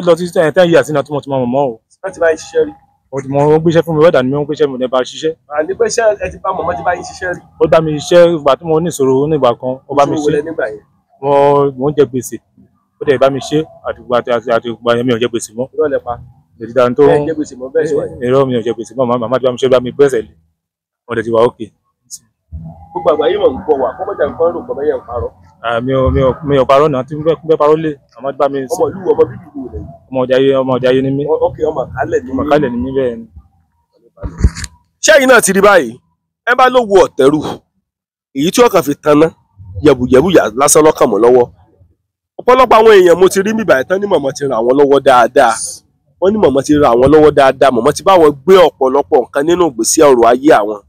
[SPEAKER 4] lọ sí 10 years náà tó mo ti mọ̀ mọ́ o.
[SPEAKER 2] láti bá yín ṣiṣẹ́ rí.
[SPEAKER 4] wọ́n gbéṣẹ́ fún mi wẹ́dà ni wọ́n gbéṣẹ́ mi ní bá ṣiṣẹ́.
[SPEAKER 2] àní pé ṣé ẹ ti bá mọ̀mọ́ ti bá yín ṣiṣẹ́ rí.
[SPEAKER 4] ó bá mi ṣiṣẹ́ ìgbà tí mo ní ìṣòro nígbà kan ó bá mi ṣe mo ń jẹ gbèsè ó dẹ̀ bá mi ṣe àtìgbà yẹn mi ò jẹ gbèsè mọ́.
[SPEAKER 2] irọ́ lẹ pa
[SPEAKER 4] ìdíjà tó
[SPEAKER 2] ń jẹ gbèsè mọ́ bẹ́ẹ̀ sọ yìí.
[SPEAKER 4] irọ́ mi ò jẹ gbèsè mọ́ màmá tí bá mi ṣe bá mi gbẹ́sẹ̀ lé wọ́n dẹ̀ ti wà ókè.
[SPEAKER 2] gbogbo àgbáyé mọ̀ ń gbọ́ wà kọ́ mọ́jà nǹkan rò pọ̀ mẹ́yẹ̀ ń parọ́.
[SPEAKER 4] mi ò parọ́ náà tí mo fẹ́ parọ́ lé àmọ́ tí bá mi.
[SPEAKER 2] ọmọ ìlú ọmọ bíbí ìlú rẹ̀.
[SPEAKER 4] ọmọ ọ̀jáyé ni mí.
[SPEAKER 2] ok ọmọ
[SPEAKER 4] kálẹ̀ ni mí bẹ́ẹ̀ ni.
[SPEAKER 2] ṣẹ́yìn náà ti rí báyìí ẹ bá ló wo ọ̀tẹ́rù èyí tí ọkàn fi tanná yẹ̀bùyẹ̀bù lásán lọ́kàn mọ́ lọ́wọ́ ọ̀pọ̀lọpọ̀ àwọn èèyàn mo ti rí mi báyìí tán ní mọ̀mọ́ ti ràn àwọn lọ́wọ́ dáadáa wọ́n ní mọ̀mọ́ ti ràn àwọn lọ́wọ́ dáadáa mọ̀mọ́ ti bá wọn gbé ọ̀pọ̀lọpọ̀ nǹkan nínú ìgbésí ọ̀rọ̀ ayé àwọn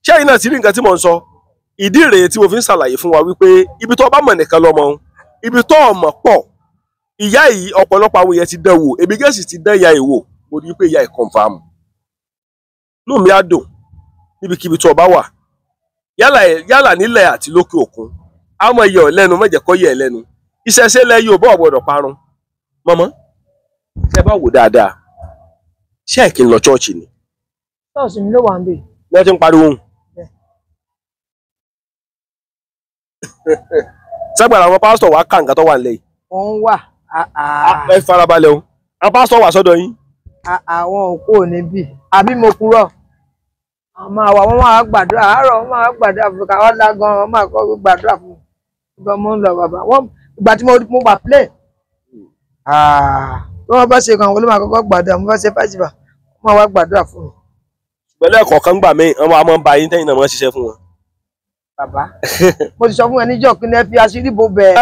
[SPEAKER 2] ṣẹ́yìn náà ti rí nǹkan tí mò ń sọ ìdí rèé tí mo fi ń ṣàlàyé fún wa wípé ibi tó bá mọ̀ nìkan lọ́mọ ibi tó ọmọ pọ̀ ìyá yìí ọ̀pọ̀lọpọ̀ àwọn èèyàn ti dán wò èmi gẹ̀ẹ́sì ti dán ìyá yìí wò mo rí i pé ìyá yìí kọ̀ǹfàmù inú mi á dùn níbikíbi tó bá wà yálà nílẹ̀ àti lókè òkun àmọ́ iye ọ̀lẹ́nu mọ̀jẹ̀ kọ́ yẹ ẹlẹ́nu ìṣẹ̀ṣe lẹ yóò bọ́ ọ̀gbọ́dọ̀ parun mọ́mọ́ ṣe bá wò dáadáa ṣé ẹ̀ kí n lọ ṣọ́ọ̀ṣì ni.
[SPEAKER 1] ṣọ́ọ̀ṣì mi ló wà ń bè.
[SPEAKER 2] ní wọ́n ti ń pariwo ohun. ságbàrà àwọn pásítọ̀ wá ká nǹkan tó wà nílẹ̀ yìí.
[SPEAKER 1] wọ́n wà.
[SPEAKER 2] ẹ farabalẹ̀ o àwọn pásítọ̀ wà sọ́dọ̀ yín.
[SPEAKER 1] àwọn òkú ò ní bì àbí mo purọ́ àmọ́ àwa wọn máa gbàdúrà àárọ̀ wọn máa gbàdúrà fún káwọn lágan wọn máa kọ́ gbàdúrà fún gan mo ń lọ bàbá wọn ìgbà tí mo wà play bí wọ́n bá ṣe kan wọ́n ló máa kọ́kọ́ gbàdúrà mo bá ṣe fásitì wọ́n máa wá gbàdúrà fún mi.
[SPEAKER 2] pẹ̀lú ẹ̀kọ́ kan gbà mí àwọn àmọ́ ń ba yín tẹ́yìn náà máa ń ṣiṣẹ́ fún wọn.
[SPEAKER 1] bàbá mo ti sọ fún ẹ níjọ́ kí ni ẹ fi àṣírí bo bẹ́ẹ̀.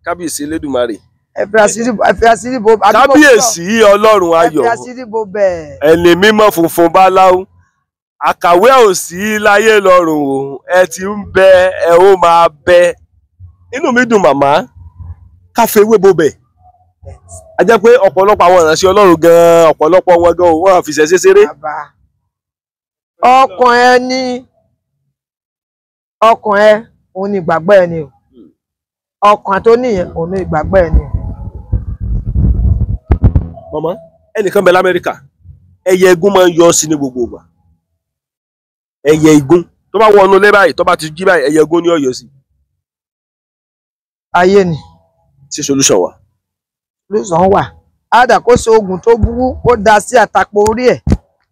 [SPEAKER 2] kábíyèsí Elédùmarè.
[SPEAKER 1] ẹ fi àṣírí bo.
[SPEAKER 2] kábíyèsí Ọlọ́run ayọ̀
[SPEAKER 1] ẹ fi àṣírí bo bẹ́ẹ̀.
[SPEAKER 2] ẹni mímọ́ funfun báláú àkàwé ò sí láyé lọ́rùn o ẹ ti ń bẹ ẹ ó máa bẹ inú mi dùn màmá káfíń ewé bo bẹ̀ a jẹ́ pé ọ̀pọ̀lọpọ̀ àwọn ìránṣẹ́ Ọlọ́run gan-an ọ̀pọ̀lọpọ̀ wọn gan-an wọ́n fi ṣẹ̀ṣẹ̀ ṣeré.
[SPEAKER 1] ọkàn ẹ ní ọkàn ẹ òun ni ìgbàgbọ́ ẹ ni o ọkàn tó nìyẹn òun ni ìgbàgbọ́ ẹ ni o.
[SPEAKER 2] màmá ẹnìkan bẹ l'Amẹ́ríkà ẹyẹ igún máa ń yọ sí ní gbogbo ìgbà ẹyẹ igún tó bá wọnú lé báyìí tó bá ti jí báyìí ẹyẹ igún ni ó yọ sí.
[SPEAKER 1] ayé ni.
[SPEAKER 2] sí solution wà.
[SPEAKER 1] solution wà àdà kó so oògùn tó burú kó da sí àtàpọ̀ orí ẹ̀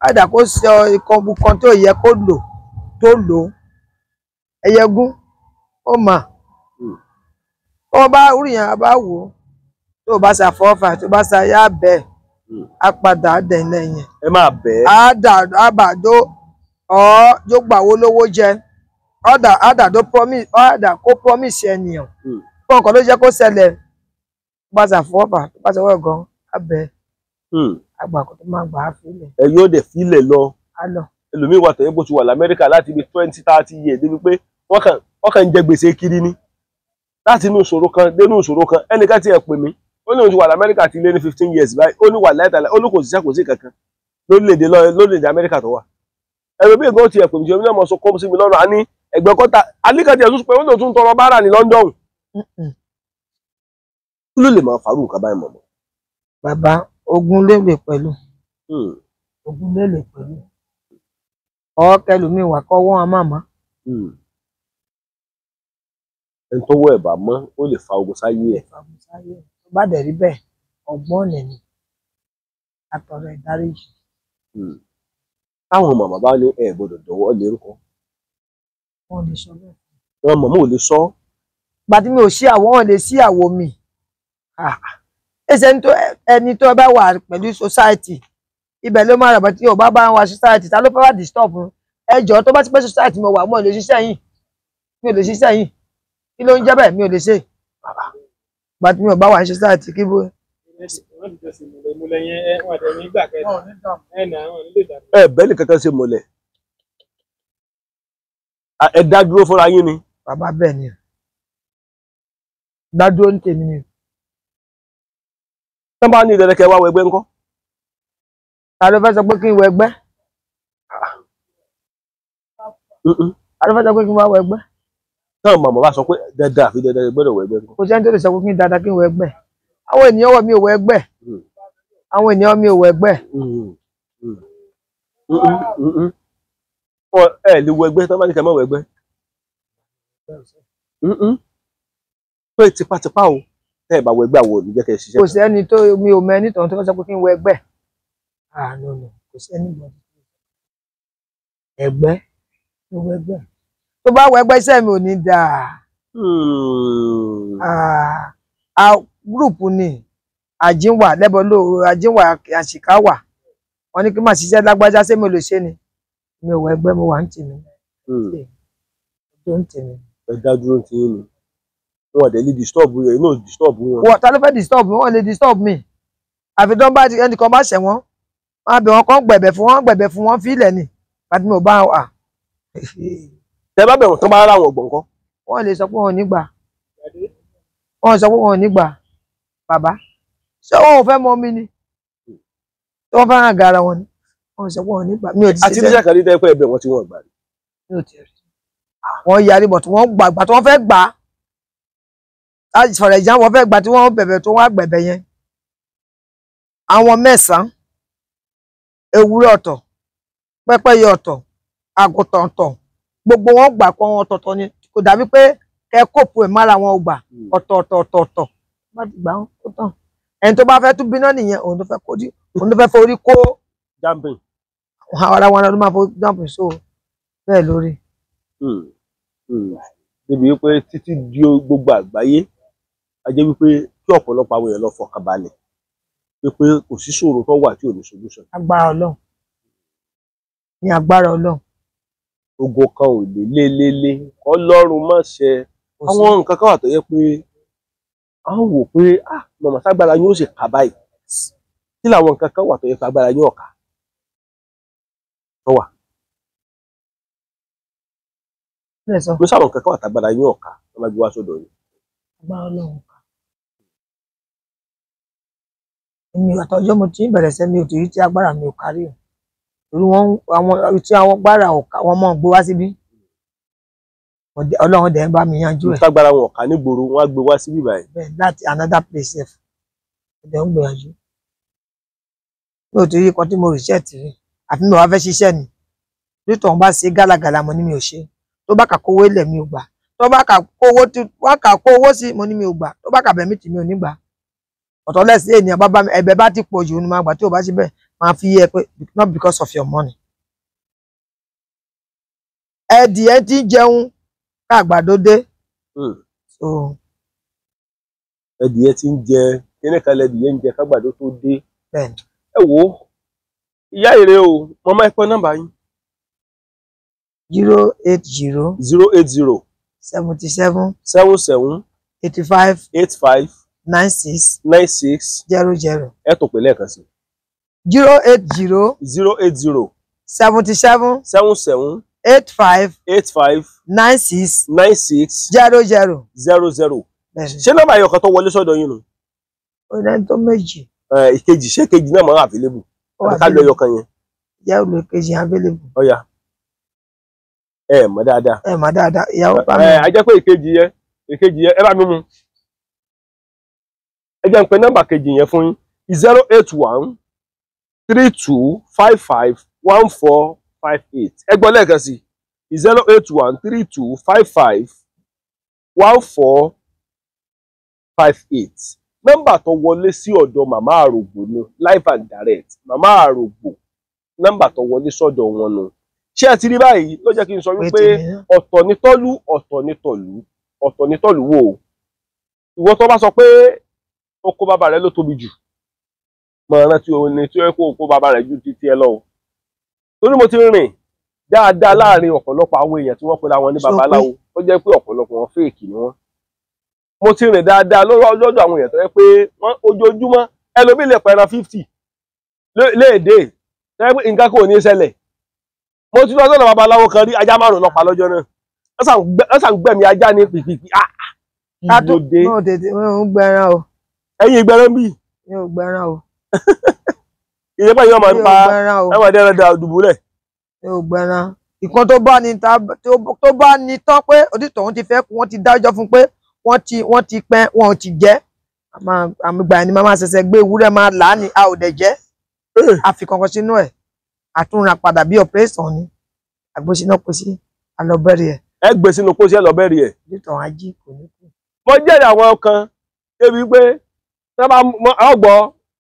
[SPEAKER 1] àdà kó sọ ìkọ̀ọ̀bù kan tó yẹ kó lò tó lò ẹyẹ igún ó mà tó bá orí yẹn bá wò ó tó bá ṣàfọ́fà tó bá ṣàyà bẹ́ẹ̀ á padà dẹ̀ lẹ́yìn.
[SPEAKER 2] ẹ máa bẹ́ẹ̀.
[SPEAKER 1] àdàdo yóò gbà wó lówó jẹ àdàdo kó promise ènìyàn fún nǹkan ló jẹ́ kó ṣẹlẹ̀ bá ṣàfọ́fà tó bá ṣàwọ́ gan abẹ́ àgbà kò tó máa gbà á fílẹ̀.
[SPEAKER 2] ẹ yóò dẹ̀ fílẹ̀ lọ.
[SPEAKER 1] á lọ.
[SPEAKER 2] ẹlòmíín wà tẹ̀yẹ́ bó ti wà l'Amẹ́ríkà láti ibi 20-30 years débi pé wọ́n kàn ń jẹ gbèsè kiri ni láti inú ìṣòro kan dénú ìṣòro kan ẹnìkan ti ẹ̀ pè mí ó ní òun ti wà l'Amẹ́ríkà ti lé ní 15 years báyìí ó ní wà láìtàlá ó ní kò síṣẹ́ kò sí kankan lórílẹ̀-èdè Amẹ́ríkà tó wà ẹ̀rọ bí nǹkan ti ẹ̀pẹ̀ mi ṣe ní ọmọ sọ kọ́ sí mi lọ́rùn àní ẹgbẹ́ kọ́ta alíkàtì ẹ̀sùn pé wọ́n tó tún tọrọ báárà ní London kí ló lè máa farú nǹkan báyìí mọ̀mọ́.
[SPEAKER 1] bàbá ogun lélẹ̀ pẹ̀lú ogun lélẹ̀ pẹ̀lú ọ̀ọ́kẹ́lùmí wà kọ́ wọ́n a máa mọ́.
[SPEAKER 2] ẹni tó wọ ẹ̀bà mọ́ ó lè fa ogun sáyé ẹ̀.
[SPEAKER 1] tó bá dẹ̀ rí bẹ́ẹ̀ ọgbọ́n nìyí àtọ̀rọ̀ ìdáríjì.
[SPEAKER 2] táwọn màmá bá ní ẹ gbọ́dọ̀ dọ̀wọ́ lé ńkọ́.
[SPEAKER 1] wọn lè sọ bẹ́ẹ̀.
[SPEAKER 2] wọn màmá ò lè sọ.
[SPEAKER 1] gba tí mi ò ṣí àwọ̀ wọn lè sí àwọ̀ mi. ẹsẹ̀ ẹni tó bá wà pẹ̀lú society ibẹ̀ ló máa rà bá tí ò bá ń wa society ta ló fẹ́ wá disturb ẹjọ́ tó bá ti pẹ́ society mo wà mo lè ṣiṣẹ́ yìí mi ò lè ṣiṣẹ́ yìí kí ló ń jẹ́ bẹ́ẹ̀ mi ò lè ṣe gba tí mi ò bá wà ní society kí bó.
[SPEAKER 2] ẹ bẹ́ẹ̀ ni kankan ṣe mọ̀lẹ́ ẹ dá dúró fúnra yín ni.
[SPEAKER 1] bàbá bẹ́ẹ̀ ni dá dúró ní tèmi ni.
[SPEAKER 2] tí wọ́n bá ní ìdẹ́rẹ́kẹ́ wá wọ ẹgbẹ́ ńkọ́.
[SPEAKER 1] ta ló fẹ́ sọ pé kí n wọ ẹgbẹ́. ta ló fẹ́ sọ pé kí n wá wọ ẹgbẹ́.
[SPEAKER 2] táwọn màmá bá sọ pé dandan àfi dandan gbọ́dọ̀ wọ ẹgbẹ́ ńkọ́.
[SPEAKER 1] kò sẹ́ni tó lè sọ pé kí n dáadáa kí n wọ ẹgbẹ́. àwọn ènìyàn wọ̀ mí ò wọ ẹgbẹ́. àwọn ènìyàn mi ò wọ ẹgbẹ́.
[SPEAKER 2] ẹ lè wọ ẹgbẹ́ tí wọ́n bá ní kẹ́ mọ́ wọ ẹgbẹ́. pé tipátipá o tẹ́ ẹ bá wọ ẹgbẹ́ àwọn ò ní jẹ́ kẹ́ ẹ ṣiṣẹ́.
[SPEAKER 1] kò sẹ́ni tó mi ò mọ ẹni tó fẹ́ sọ pé kí n wọ ẹgbẹ́. no kò sẹ́ni gbọ́dọ̀ ẹgbẹ́ tó wọ ẹgbẹ́. tó bá wọ ẹgbẹ́ iṣẹ́ mi ò ní dáa. gúrùpù ni àjínwà lẹ́bọ̀ lóòrò àjínwà àṣìká wà wọ́n ní kí n máa ṣiṣẹ́ lágbájá ṣé mo lè ṣe ni mi ò wọ ẹgbẹ́ mo wà ń tì mí.
[SPEAKER 2] ẹ dá dúró ti yín ni wọn ò dé lè disturb yẹn inú ò disturb wọn.
[SPEAKER 1] wọ́n ta ló fẹ́ disturb mi wọ́n lè disturb mi àfi tó ń bá ẹnìkan bá ṣẹ̀ wọ́n wọ́n á bẹ̀ wọ́n kàn gbẹ̀bẹ̀ fún wọn fílẹ̀ ni àti mi ò bá wà.
[SPEAKER 2] tẹ bá bẹ̀ wọ́n tán bá rà wọn gbọ̀ǹkọ́.
[SPEAKER 1] wọ́n lè sọ pé wọn ò ní gbà wọ́n sọ pé wọn ò ní gbà bàbá ṣé wọn ò fẹ́ mọ mi ni tí wọ́n fẹ́ràn gara wọn ni wọ́n sọ pé wọn ò ní gbà mi ò ti ṣe.
[SPEAKER 2] àti níṣẹ́ kan ní tẹ́ pé ẹbẹ̀ wọn tí wọ́n gbà rí.
[SPEAKER 1] mi ò tiẹ̀ rí wọ́n yarí bọ̀ tí wọ́n gbà tí wọ́n fẹ́ gbà á for example wọ́n fẹ́ gbà tí wọ́n bẹ̀bẹ̀ tó wọ́n á gbẹ̀bẹ̀ yẹn àwọn 9 ewúrẹ́ ọ̀tọ̀ pẹ́pẹ́yẹ ọ̀tọ̀ àgùntàn ọ̀tọ̀ gbogbo wọn gbà pọ̀ wọn ọ̀tọ̀ọ̀tọ̀ ni kò dàbí pé kẹ́ kóòpù ẹ̀ mára wọn gbà ọ̀tọ̀ọ̀tọ̀ bá ti gbà ó tán ẹni tó bá fẹ́ tún bínú nìyẹn òun tó fẹ́ forí kó
[SPEAKER 2] jumping
[SPEAKER 1] ara wọn ló máa forí jumping so bẹ́ẹ̀ lórí.
[SPEAKER 2] débi wípé títí di gbogbo àgbáyé a jẹ́ wípé kí ọ̀pọ̀lọpọ̀ àwọn èèyàn lọ fọkàn balẹ̀ wípé kò sí ṣòro tó wà tí ò ní solution.
[SPEAKER 1] agbára Ọlọ́run ní agbára Ọlọ́run.
[SPEAKER 2] ogun kan ò lé Ọlọ́run má ṣe àwọn nǹkan kan wà tó yẹ pé a ń wò pé màmá ságbára yóò ṣe kà báyìí kí làwọn nǹkan kan wà tó yẹ pé agbára yóò kà tó wà. ló sáwọn nǹkan kan wà tágbára yóò kà tó máa gbé wá sọ́dọ̀ yìí.
[SPEAKER 1] agbára Ọlọ́run kà. èmi àtọjọ́ mo ti ń bẹ̀rẹ̀ sẹ́mi ò tí rí tí agbára mi ò kárí o torí àwọn tí àwọn agbára ọ̀ka wọn mọ̀ gbé wá síbí Ọlọ́run dẹ̀ ń bá mi yanjú ẹ̀.
[SPEAKER 2] tágbára wọn ọ̀ka nígboro wọn á gbé wá síbí báyìí.
[SPEAKER 1] bẹ́ẹ̀ láti another place ẹ̀ ẹ̀dẹ̀ ń gbìyànjú. mi ò tí rí kan tí mo research rí àfi mi ò wá fẹ́ ṣiṣẹ́ ni nítorí wọn bá ṣe gálagàla mo ní mi ò ṣe tó bá kà kówó ilẹ̀ mi ò gbà tó bá kà kó owó sí mo ní mi ò gbà tó bá kà bẹ̀mí tì mi ò ní gbà ọ̀tọ̀ lẹ́sìn ènìyàn bá ẹ̀bẹ̀ bá ti pọ̀ jù ní máa gbà tí ò bá ṣe bẹ́ẹ̀ máa fi yẹ pé not because of your money. ẹ̀dìyẹ ti ń jẹun káàgbàdo dé.
[SPEAKER 2] ẹ̀dìyẹ ti ń jẹ kíní kan lẹ́dìyẹ ń jẹ káàgbàdo tó dé. ẹ wo ìyá èrè o mo máa ń pẹ́ nọ́mbà yín.
[SPEAKER 1] 080
[SPEAKER 2] 080
[SPEAKER 1] 77
[SPEAKER 2] 77
[SPEAKER 1] 85
[SPEAKER 2] 85
[SPEAKER 1] 96
[SPEAKER 2] 96
[SPEAKER 1] 00.
[SPEAKER 2] ẹ tó pè lẹ́ẹ̀kan sí.
[SPEAKER 1] 080
[SPEAKER 2] 080
[SPEAKER 1] 77
[SPEAKER 2] 77
[SPEAKER 1] 85
[SPEAKER 2] 85
[SPEAKER 1] 96
[SPEAKER 2] 96
[SPEAKER 1] 00.
[SPEAKER 2] 00. ṣé nọ́mbà yẹn ọ̀kan tó wọlé sọ́dọ̀ yín nù.
[SPEAKER 1] ó lẹ́ni tó méjì.
[SPEAKER 2] ìkejì ṣé kejì náà máa available ká lọ ẹyọ kan yẹn.
[SPEAKER 1] ìyá olùkejì available.
[SPEAKER 2] ọ̀yà ẹ mọ̀ dáadáa.
[SPEAKER 1] ẹ mọ̀ dáadáa ìyàwó bá mi.
[SPEAKER 2] a jẹ́ pé ìkejì yẹn ẹ bá mi mú. ẹ jẹ́ n pe nọ́mbà kejì yẹn fún yín 081 32 55 1458. ẹ gbọ́ lẹ́ẹ̀kan sí 081 32 55 1458. nọ́mbà tó wọlé sí ọ̀dọ̀ màmá àrògbò ni live and direct. màmá àrògbò nọ́mbà tó wọlé sọ́dọ̀ wọn nu. ṣé ẹ ti rí báyìí ló jẹ́ kí n sọ wípé ọ̀tọ̀ ní tọ́lú ọ̀tọ̀ ní tọ̀lú ọ̀tọ̀ ní tọ̀lú wò ó. ìwọ tó bá sọ pé oko bàbá rẹ ló tóbi jù mọ̀ rántí òun ni tí ó yẹ kó oko bàbá rẹ ju títí ẹ lọ. torí mo ti rìn dáadáa láàrin ọ̀pọ̀lọpọ̀ àwọn èèyàn tí wọ́n pera wọn ní babaláwo tó jẹ́ pé ọ̀pọ̀lọpọ̀ wọn fèèkì ni wọ́n. mo ti rìn dáadáa lọ́dọ̀ àwọn èèyàn tó yẹ pé wọ́n ojoojúmọ́ ẹlòmíì lè pẹran 50 léèdè tó yẹ pé nǹkan kò ní ṣẹlẹ̀. mo ti lọ sọ́dọ̀ babaláwo kan rí ajá 5 lọ́pàá lọ́jọ́ náà wọ́n sàn gbẹ̀mí ajá ní pìpìpì ìlòdè.
[SPEAKER 1] mi ò gbẹran o.
[SPEAKER 2] ẹ̀yin ìgbẹ́rán bì.
[SPEAKER 1] mi ò gbẹran o.
[SPEAKER 2] ìyẹ́pẹ́ yóò máa ń pa ẹ̀wọ̀n ẹ̀dẹ́rẹ́ da dùbúlẹ̀.
[SPEAKER 1] mi ò gbẹran. ìkan tó bá ní tán pé onítọ̀hún ti fẹ́ kú wọ́n ti dájọ́ fún pé wọ́n ti pẹ́ wọn ò ti jẹ́ àmì ìgbà ni màmá ṣẹ̀ṣẹ̀ gbé ewúrẹ́ máa là á ní a ò dẹ̀ jẹ́ àfi kankan sínú ẹ̀ àtúnra padà bí operation ni àgbóṣiná kò sí alọ́bẹ̀rì ẹ̀.
[SPEAKER 2] ẹ gbé sínú pósí ẹ lọ́bẹ̀rì ẹ̀.
[SPEAKER 1] onítọ̀hún ají kò ní kú.
[SPEAKER 2] mo jẹ́rìí àwọn kan débi pé sábà ọgbọ́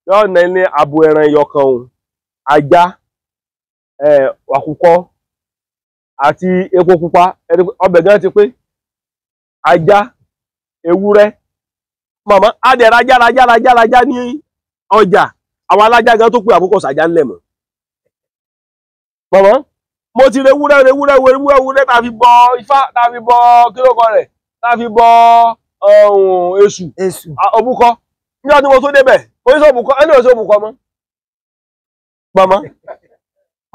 [SPEAKER 2] yóò nà ní abo ẹran ẹyọkan òun ajá àkùkọ àti epo pupa ọbẹ̀ gan ti pé ajá ewúrẹ́ màmá adẹ̀ rajá ní ọjà àwọn alájá gan tó pé àkókò sàjá ńlẹ̀ mọ́. màmá mo ti re ewúrẹ́ tá a fi bọ ifá tá a fi bọ kílókọ rẹ̀ tá a fi bọ èṣù òbúkọ ní ọdún mo tó débẹ̀ oníṣẹ́ òbúkọ ẹni òṣè òbúkọ mọ́. màmá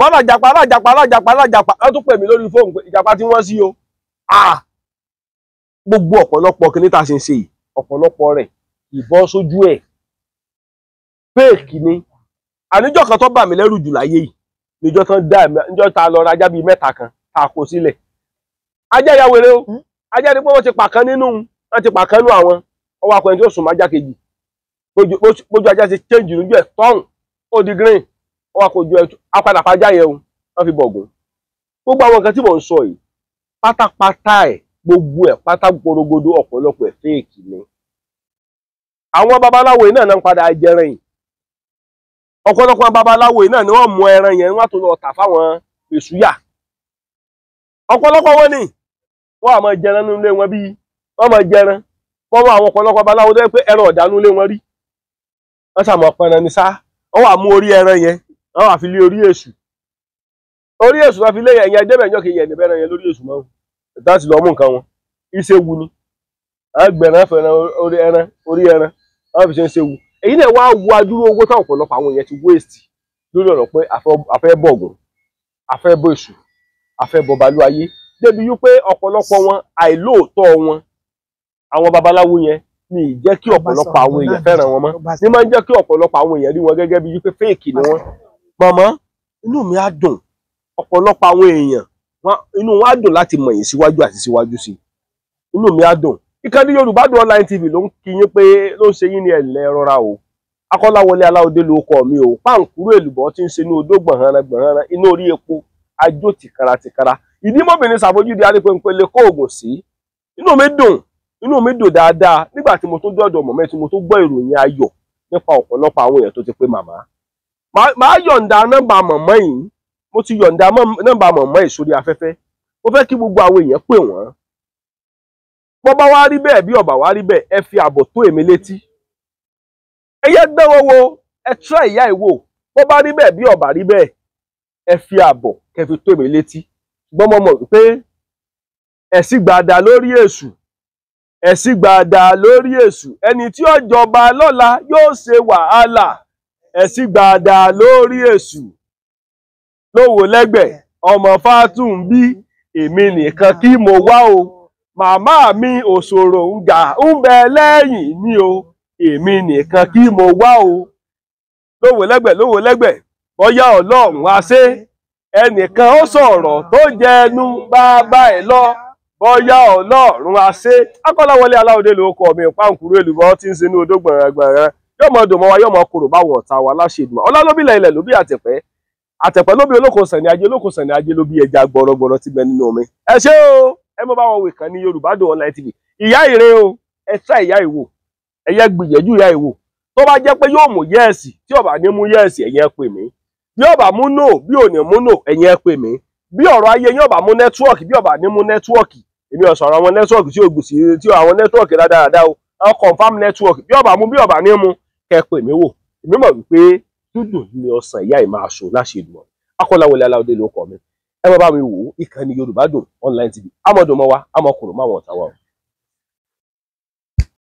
[SPEAKER 2] alájàpá ẹ tún pè mí lórí fóònù pé ìjàpá tí wọ́n sí o. gbogbo ọ̀pọ̀lọpọ̀ kí ní ta ṣe ń ṣe yìí ọ̀pọ̀lọpọ̀ rẹ̀ ìbọn sójú ẹ̀ fèèkì ni. àníjọ́ kan tó bà mí lẹ́rù jù láyé yìí níjọ́ tán dá níjọ́ ta lọ rajá bíi 3 kan tá a kó sílẹ̀. ajá ìyá wèrè o ajá ni pé wọ́n ti pàkan nínú wọ́n ti pàkan nínú àwọn ọwọ́ akọni tí ó sùn májá kejì bójú ajá ti change lójú ẹ̀ tọ́hún ó di green ọwọ́ akọjú ẹ̀ apàdà pàjá yẹn o wọ́n fi bọ̀gùn. gbogbo àwọn nǹkan tí mò ń sọ yìí pátápátá ẹ̀ gbogbo ẹ̀ pátá gborogodo ọ̀pọ̀lọpọ̀ ẹ̀ fèèkì ni. àwọn babaláwo yìí náà ń padà jẹran yìí ọ̀pọ̀lọpọ̀ babaláwo yìí náà ni wọ́n mú ẹran yẹn wọ́n á tún lọ tà fáwọn èṣúyà. ọ̀pọ̀lọpọ̀ wọn ni wọ́n á máa jẹran nínú ilé wọn bí wọ́n máa jẹran wọ́n mú àwọn ọ̀pọ̀lọpọ̀ babaláwo tó yẹ pé ẹran ọ̀dà nínú ilé wọn rí wọ́n sàmọ̀ pẹran ní sá wọ́n wà mú orí ẹran yẹn wọ́n wà fi lé orí èṣù wọn fi lé ẹ̀yìn ẹ̀dẹ́bẹ̀ ẹ̀yọ́ kejì ẹ̀dẹ́bẹ̀ ẹran yẹn lórí èṣù mọ́ láti lọ mú nǹkan wọn iṣẹ́ wu ni àgbẹ̀rán fẹ́ràn orí ẹran wọ́n fi ṣe ń ṣe wu. èyí náà wá wo adúrú owó táwọn ọ̀pọ̀lọpọ̀ àwọn èèyàn ti waste lórí ọ̀rọ̀ pé àfẹ́ bọ̀gùn àfẹ́ bọ èṣù àfẹ́ bọ balúayé débi wípé ọ̀pọ̀lọpọ̀ wọn àìlóòótọ́ wọn àwọn babaláwo yẹn ní ìjẹ́ kí ọ̀pọ̀lọpọ̀ àwọn èèyàn fẹ́ràn wọn mọ́ ní máa ń jẹ́ kí ọ̀pọ̀lọpọ̀ àwọn èèyàn rí wọn gẹ́gẹ́ bí wípé fèèkì ni wọ́n. màmá inú mi á dùn ọ̀pọ̀lọpọ̀ àwọn èèyàn inú wọn á dùn láti mọ̀ yín síwájú àti síwájú sí inú mi á dùn. ìkànnì Yorùbá Dùn Online TV ló ń kí yín pé ló ń ṣe yín ní ẹ̀lẹ́ rọra o. Akọ́láwọlé Aláọdé ló kọ mi o páǹkúrú èlùbọ́ tí ń ṣe ní odó gbọ̀nrán inú orí epo ajó tìkara ìdímọ̀bìnrin ṣàfojúdi arípẹ́ńpẹ́lẹ́ kóògùn sí. inú mi dùn dáadáa nígbà tí mo tún dọ́dọ̀ mọ̀mọ́ tí mo tún gbọ́ ìròyìn ayọ̀ nípa ọ̀pọ̀lọpọ̀ àwọn èèyàn tó ti pé màmá. màá yọ̀ǹda nọ́mbà mọ̀mọ́ yìí mo ti yọ̀ǹda nọ́mbà mọ̀mọ́ yìí sórí afẹ́fẹ́ mo fẹ́ kí gbogbo àwọn èèyàn pè wọ́n. bó bá wá rí bẹ́ẹ̀ bí ó bá wá rí bẹ́ẹ̀ ẹ fi àbọ̀ tó èmi létí. ẹyẹ dánwò wo ẹ tíra ìyá ìwò bó bá rí bẹ́ẹ̀ bí ó bá rí bẹ́ẹ̀ ẹ fi àbọ̀ kẹfì tó èmi létí. ṣùgbọ́n mo mọ̀ pé ẹ̀sìn gbàdá lórí èṣù ẹni tí ó jọba lọ́la yóò ṣe wàhálà ẹ̀sìn gbàdá lórí èṣù lówó lẹ́gbẹ̀ẹ́ ọmọ Fátúnbí èmi nìkan kí mo wá o màmá mi òṣòro ń gà ń bẹ lẹ́yìn mi o èmi nìkan kí mo wá o lówó lẹ́gbẹ̀ẹ́ bóyá ọlọ́run á ṣe ẹnìkan ó sọ̀rọ̀ tó jẹnu bàbá ẹ̀ lọ bóyá ọlọ́run á ṣe. Akọ́láwọlé Aláòdé ló kọ mi Páǹkúrú èlùbọ́ tí ń sinú odó gbọ̀nràn yóò mọ dùn mọ́ wa yóò mọ kúrò báwọn ọ̀tá wa láṣẹdùn ọlá ló bí ilẹ̀ ló bí àtẹ̀pẹ́ ló bí olóko sàn ní ajé ló bí ẹja gbọrọgbọrọ tí bẹ nínú omi. Ẹ ṣé o ẹ mọ báwọn wè kàn ní Yorùbá Dùn Online TV. Ìyá ìre o ẹ try ìyá ìwò ẹyẹ gbìyànjú ìyá ìwò tó bá jẹ́ pé yóò mú yẹ́ẹ̀sì tí ó bá ní mú yẹ́ẹ̀sì ẹ̀yin ẹ pè mí bí ó bá mú no bí ò ní mú no ẹ̀yin ẹ pè mí bí ọ̀rọ̀ ayé yín ó bá mú nẹ́tíwọ̀kì bí ó bá ní mú nẹ́tíwọ̀kì èmi ò sọ̀rọ̀ àwọn nẹ́tíwọ̀kì tí ò gbèsè tí àwọn nẹ́tíwọ̀kì dáadáa o àwọn confam nẹ́tíwọ̀kì bí ó bá mú bí ó bá ní mú kẹ́ pè mí wò èmi mọ̀ wípé dúdùn ní ọsàn ìyá ì máa ṣò láṣẹdùn Akọ́láwọlé Aláòdé ló kọ mi ẹ má bá mi wò ìkànnì Yorùbá Dùn Online TV amọ̀dùnmọ́ wa amọ̀kùnrin máwọn ọ̀tá wa.